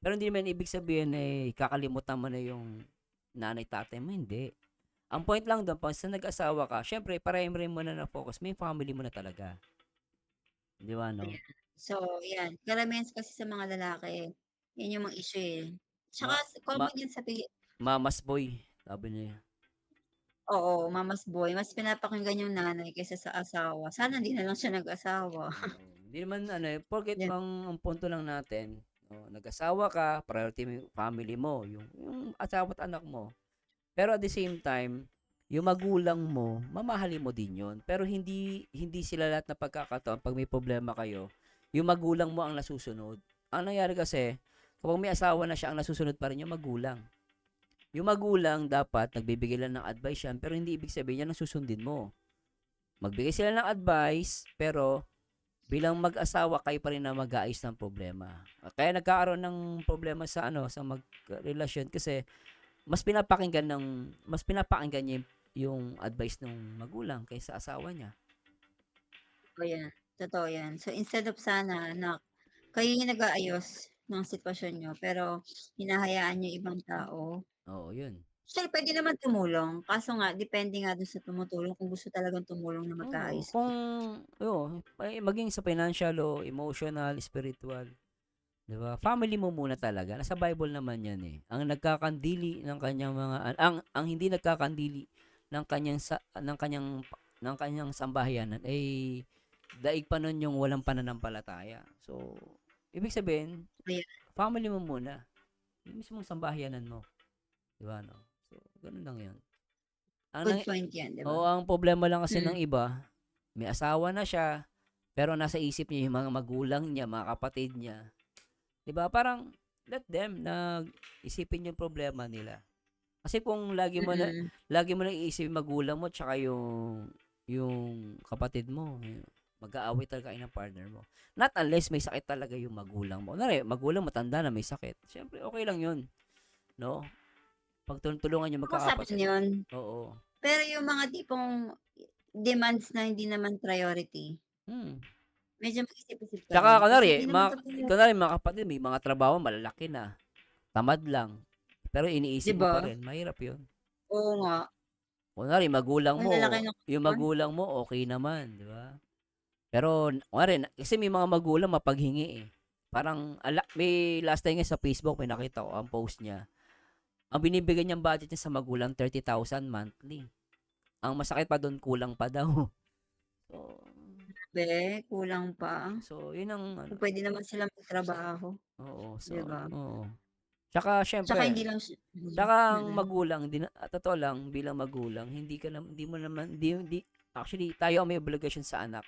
Pero hindi naman ibig sabihin, eh, kakalimutan mo na yung nanay, tatay mo, hindi. Ang point lang dun 'pag nag-asawa ka siyempre prime mo na na focus mo yung family mo na talaga, 'di ba 'no? ayan. So yan, karamihan kasi sa mga lalaki, yan yung mga issue, eh. Tsaka Ma ma common yan sa mama's boy, sabi nila. oo, mama's boy, mas pinapakinggan yung nanay kaysa sa asawa. Sana hindi na lang siya nag-asawa, Oo, hindi naman ano, eh, porket 'di ang punto lang natin, nag-asawa ka, priority mo yung family mo, yung asawa at anak mo. Pero at the same time, yung magulang mo, mamahalin mo din yun. Pero hindi hindi sila lahat ng pagkakataon 'pag may problema kayo, yung magulang mo ang nasusunod. Ang nangyayari kasi, kapag may asawa na siya, ang nasusunod pa rin yung magulang. Yung magulang dapat nagbibigay lang ng advice yan, pero hindi ibig sabihin yan ang susundin mo. Magbigay sila ng advice, pero bilang mag-asawa kayo pa rin na mag-aayos ng problema. Kaya nagkakaroon ng problema sa ano, sa magrelasyon kasi mas pinapakinggan niya yung advice ng magulang kaysa asawa niya. totoo yan, totoo yan. So instead of sana na kayo yung nag-aayos ng sitwasyon niyo, pero hinahayaan niyo ibang tao. Oo, yun. Actually puwede naman tumulong, kaso nga depende nga dun sa tumutulong kung gusto talagang tumulong na Oo, magkaayos kung kayo. maging sa financial o emotional, spiritual, 'di ba? Family mo muna talaga. Nasa Bible naman 'yan, eh. Ang nagkakandili ng kanyang mga ang hindi nagkakandili ng kanyang sambahayanan ay daig pa nun yung walang pananampalataya. So, ibig sabihin, Ayan, family mo muna, yung mismong sambahayanan mo, 'di ba 'no? So, gano'n lang 'yun. Ang good nang point yan, 'di ba? Oo, ang problema lang kasi Mm, ng iba, may asawa na siya, pero nasa isip niya yung mga magulang niya, mga kapatid niya, 'di ba? Parang let them na isipin yung problema nila. Kasi kung mm. lagi mo lang iisip yung magulang mo tsaka yung kapatid mo, mag-aaway talaga kayo ng partner mo. Not unless may sakit talaga yung magulang mo. Kunwari, magulang matanda na may sakit. Siyempre, okay lang yun, no? Pagtulungan niyo Pag-usapan magkakapatid. yun. Oo. Pero yung mga tipong demands na hindi naman priority, Hmm. medyo mag-isip-isip ka Tsaka rin kasi kunwari, hindi naman 'to kunwari mga kapatid, may mga trabaho malalaki na, tamad lang, pero 'di iniisip mo pa ba? rin, mahirap yun. Oo nga, Kunwari, ang lalaki ng yung katawan. magulang mo, okay naman, di ba? Pero kunwari kasi may mga magulang mapaghingi, eh. Parang may last time nga sa Facebook may nakita ko ang post niya. Ang binibigay niyang budget niya sa magulang 30,000 monthly. Ang masakit pa dun kulang pa daw. So Grabe, kulang pa. yun ang ano, Kung puwede naman silang magtrabaho, oo. 'di ba? Oo. Tsaka Tsaka siyempre, hindi lang ang magulang totoo lang bilang magulang hindi mo naman hindi actually tayo ang may obligasyon sa anak,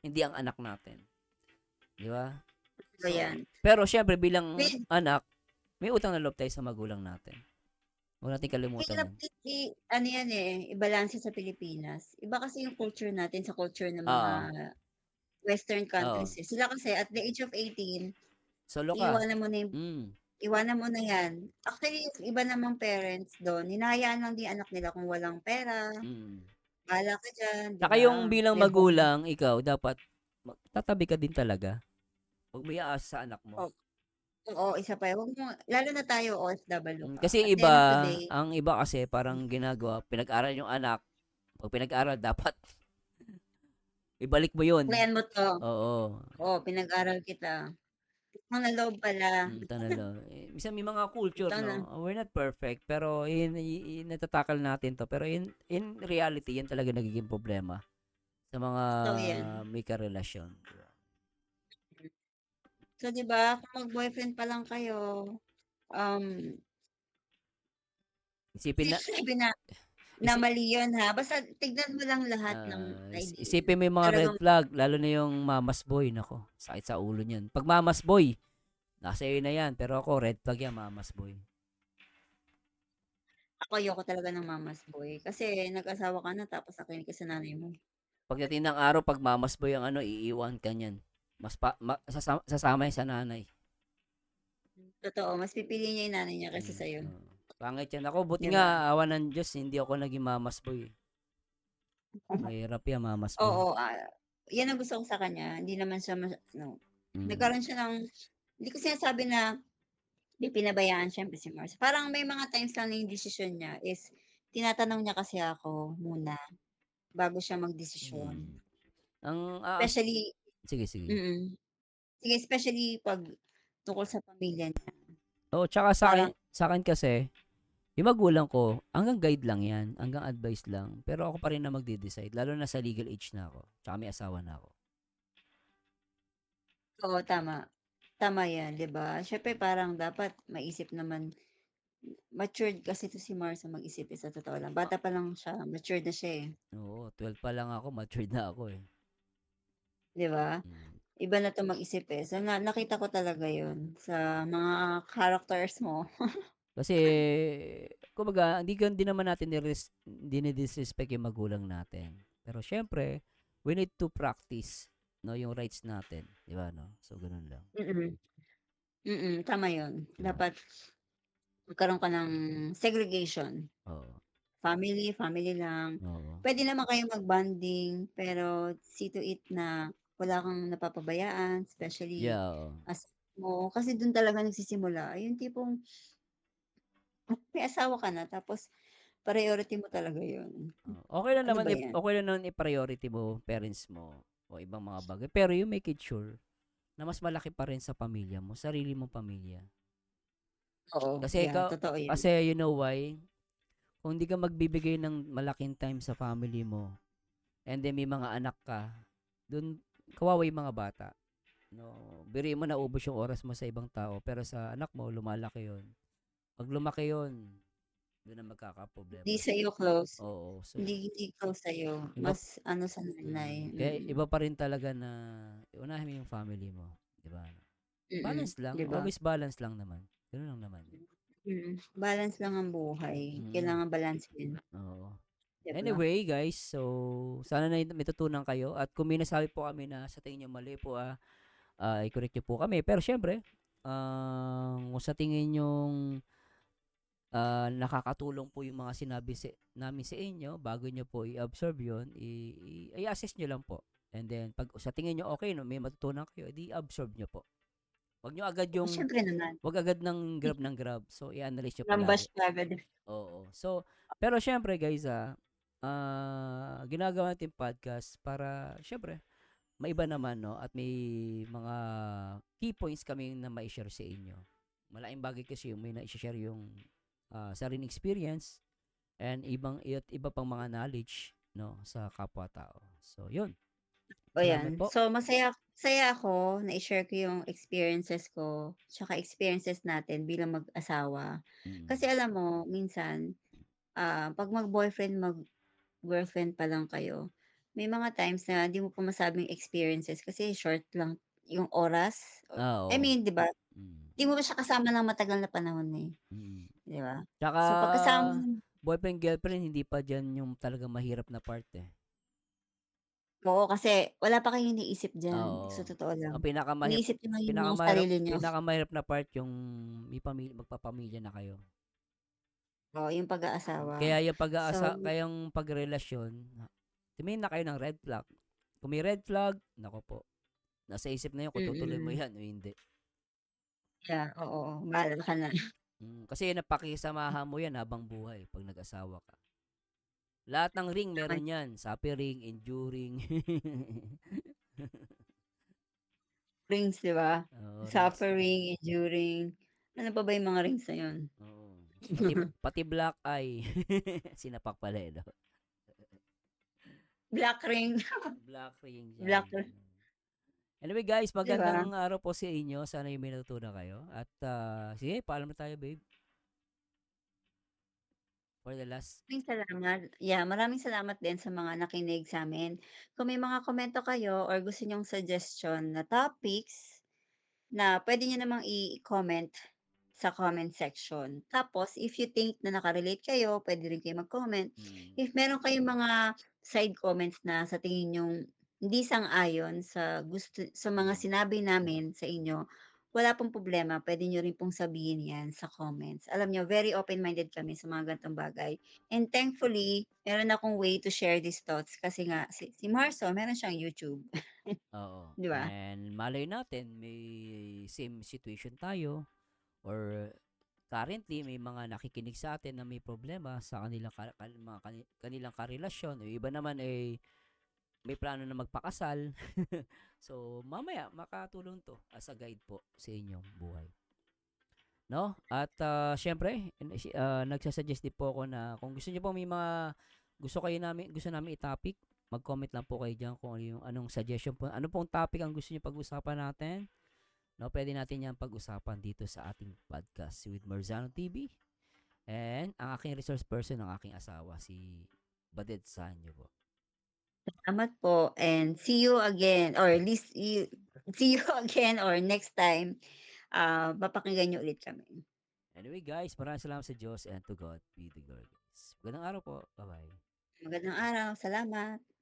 hindi ang anak natin, 'di ba? So, ayan. pero siyempre bilang May anak, may utang na loob tayo sa magulang natin. Huwag nating kalimutan mahirap 'yun. din ano yan, eh, ibalanse sa Pilipinas. Iba kasi yung culture natin sa culture ng mga Oo, western oo. countries, eh. Sila kasi at the age of 18, Solo ka. iiwanan mo na yung Hmm. iwanan mo na 'yan. Actually, yung iba namang parents do'n, hinahayaan lang din yung anak nila kung walang pera, Mm. bahala ka diyan, 'di Tsaka yung ba? bilang May home magulang, ikaw dapat tatabi ka din talaga. Huwag mo iaasa sa anak mo. o oo, isa pa 'yan, huwag mo lalo na tayo OFW ka, Kasi at the end of the day, ang iba kasi parang ginagawa, pinag-aral yung anak, 'pag pinag-aral dapat ibalik mo yun. "Applyan mo 'to, Oo. oo, pinag-aral kita, utang na loob pala." Utang na loob. Minsan may mga culture Utang na 'no, we're not perfect pero nata-tackle natin 'to, pero in reality yan talaga nagiging problema sa mga totoo 'yan. may karelasyon, 'di ba? So, 'di ba, kung mag-boyfriend pa lang kayo, um, Isipin hindi na ko sinabi na isi mali 'yun, ha, basta tignan mo lang lahat ng idea. isipin mo yung mga red Talagang flag lalo na yung mama's boy, naku sakit sa ulo niyan. 'Pag mama's boy, nasa iyo na yan, pero ako red flag yan, mama's boy. ako ayoko talaga ng mama's boy, kasi nag-asawa ka na tapos nakinig ka sa nanay mo. Pagdating ng araw 'pag mama's boy ang ano, iiwan ka niyan. Mas sasama yan sa nanay. Totoo, mas pipiliin niya 'yung nanay niya kaysa sa'yo, Oo. Pangit yan. Ako, buti 'di ba? nga, awa ng Diyos, hindi ako naging mama's boy. Mahirap yan, mama's boy. Oo, 'yan ang gusto ko sa kanya, hindi naman siya ano, Mm. nagkaroon siya ng, hindi ko sinasabi na 'di pinabayaan siyempre si Mars. Parang may mga times lang na 'yung desisyon niya is tinatanong niya kasi ako muna bago siya magdesisyon. Mm. Ang Especially sige, sige. mm. Sige, especially 'pag tungkol sa pamilya niya. Oo, tsaka Parang sa'kin kasi, yung magulang ko, hanggang guide lang yan, hanggang advice lang. Pero ako pa rin na magde-decide, lalo na sa legal age na ako, tsaka may asawa na ako. oo, tama. Tama 'yan, 'di ba? Siyempre parang dapat maisip naman, matured kasi 'to si Mars mag-isip, eh, sa totoo lang. Ah, Bata pa lang siya, matured na siya, eh, oo, 12 pa lang ako, matured na ako eh. 'di ba? Mm. Iba na 'to mag-isip, eh. So, nakita ko talaga 'yun sa mga characters mo. Kasi, kumbaga, hindi naman natin dinidisrespect yung magulang natin. Pero syempre, we need to practice, no, yung rights natin, di ba, no? So, ganun lang. Mm, tama 'yun. Di ba? Dapat magkaroon ka ng segregation. Oo. Family, family lang. Oo. Puwede naman kayong mag-bonding, pero see to it na wala kang napapabayaan, especially Yeah, oo. as mo, kasi dun talaga nagsisimula yung tipong may asawa ka na tapos priority mo talaga yun. Oo. Okay lang Ano naman ba yan? okay lang naman i-priority mo parents mo o ibang mga bagay. Pero you make it sure na mas malaki pa rin sa pamilya mo, sarili mong pamilya. Oo, Kasi yeah, totoo yan. you know why? Kung hindi ka magbibigay ng malaking time sa family mo, and then may mga anak ka, dun kawawa yung mga bata. No, biri mo naubos yung oras mo sa ibang tao, pero sa anak mo lumalaki 'yon. Pag lumaki 'yon, doon na Hindi magkakaproblema. sa'yo close, Oo, hindi so hindi close sa'yo, iba mas ano sa nanay, kaya iba pa rin talaga na unahin mo yung family mo, 'di ba? Balance lang, 'di ba? always balance lang naman. Gano'n lang naman. Balance lang ang buhay, Mm, kailangan balansehin, oo. 'di ba? Anyway guys, so sana may natutunan kayo at kung may nasabi po kami na sa tingin niyo mali po, i-correct niyo po kami. Pero siyempre, kung sa tingin niyong, nakakatulong po yung mga sinabi namin sa inyo, bago niyo po i-absorb yun, i-assess niyo lang po. And then, pag sa tingin niyo okay, no, may matutunan kayo, di absorb niyo po. Wag niyo agad yung, Siyempre naman, wag agad ng grab. So, i-analyze niyo rambash palagi. kaagad. Oo. So, pero siyempre guys, ginagawa natin podcast para siyempre maiba naman, no, at may mga key points kami na mai-share sa inyo. Malaking bagay kasi yung may na-share yung sariling experience and iba pang mga knowledge, no, sa kapwa-tao. So, yun. O Salamat 'yan. po. So, masaya ako na i-share ko yung experiences ko, tsaka experiences natin bilang mag-asawa. Kasi Mm. alam mo minsan, 'pag mag-boyfriend, mag-girlfriend pa lang kayo, may mga times na di mo pa masabing experiences kasi short lang yung oras. I Oo. mean, 'di ba, Mm. di mo pa siya kasama ng matagal na panahon, eh, Mm. 'di ba? Tsaka So, pagkasama mo boyfriend, girlfriend, hindi pa diyan yung talagang mahirap na part, eh. Oo, kasi wala pa kayong iniisip diyan, sa Oo. totoo lang. Ang pinakamahirap Iniisip niyo lang yung mga pinakamahirap sarili niyo. pinakamahirap na part yung magpapamilya na kayo. Oo, yung pag-aasawa. Kaya yung So kaya yung pagrelasyon, tumingin na kayo ng red flag. Kung may red flag, naku po, nasa isip na yun kung tutuloy mo mm, yan o hindi. yeah, oo, bahala ka na. Kasi napakisamahan mo yan habang buhay 'pag nag-asawa ka. Lahat ng ring Naman meron yan, suffering, enduring. rings, 'di ba? Oo, rings. Suffering, enduring, ano pa ba yung mga rings na yun? Oo. Pati pati black eye. Sinapak pala, eh, 'no? Black ring, Black ring diyan. black ring, Anyway guys, 'di ba? magandang araw po sa inyo. Sana may natutunan kayo at, sige paalam na tayo babe, for the last. Maraming salamat. Yeah, maraming salamat din sa mga nakinig sa'min. Kung may mga komento kayo or gusto niyong suggestion na topics na puwede niyo namang i-comment sa comment section. Tapos if you think na naka-relate kayo, puwede rin kayong mag-comment. Mm, If meron kayong mga side comments na sa tingin niyong hindi sang-ayon sa mga mm. sinabi namin sa inyo, wala pong problema, puwede niyo rin pong sabihin 'yan sa comments. Alam niyo very open-minded kami sa mga ganitong bagay. And thankfully, meron akong way to share these thoughts kasi nga si Marso meron siyang YouTube, Oo, 'di ba? and malay natin may same situation tayo or currently may mga nakikinig sa atin na may problema sa kanilang kanilang karelasyon o iba naman ay may plano na magpakasal. So, mamaya makatulong 'to as a guide po sa inyong buhay, 'no? At, siyempre din po ako na kung gusto niyo po may mga gusto namin i-topic, mag-comment lang po kayo diyan kung ano yung anong suggestion po ano pong topic ang gusto niyo pag-usapan natin, 'no? Puwede natin 'yang pag-usapan dito sa ating podcast with Marzano TV and ang aking resource person, ang aking asawa, si Baded Sanyo po. Salamat po and see you again or at least see you again or next time, papakinggan niyo ulit kami. Anyway guys, maraming salamat sa Diyos and to God be the glory guys. Magandang araw po. Bye-bye. Magandang araw, salamat.